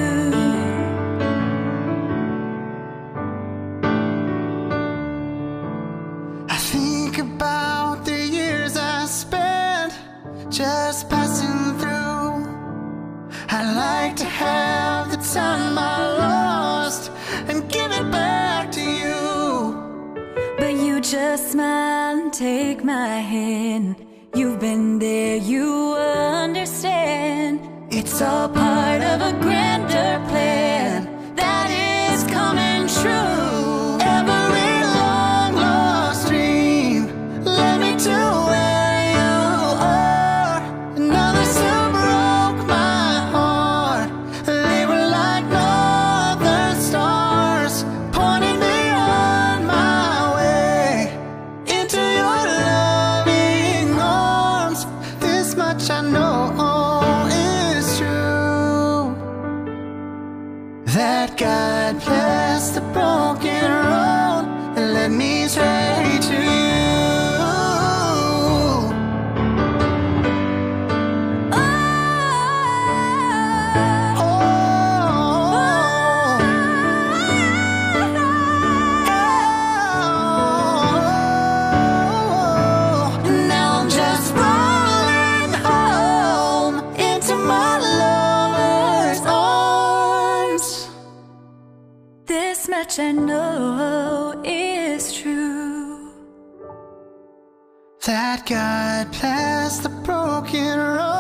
Speaker 1: I think about the years I spent just passing through. I'd like to have the time I lost and give it back to you.
Speaker 5: But you just smile and take my hand. You've been there, you understand. It's all part of a grander plan that is coming true. Every long lost dream led me to where you are. And others who broke my heart, they were like northern stars, pointing me on my way into your loving arms. This much I know is true, that God bless the broken road and led me straight to you. Now I'm just rolling home into my lover's arms. This much I know is true,
Speaker 1: That God bless the broken road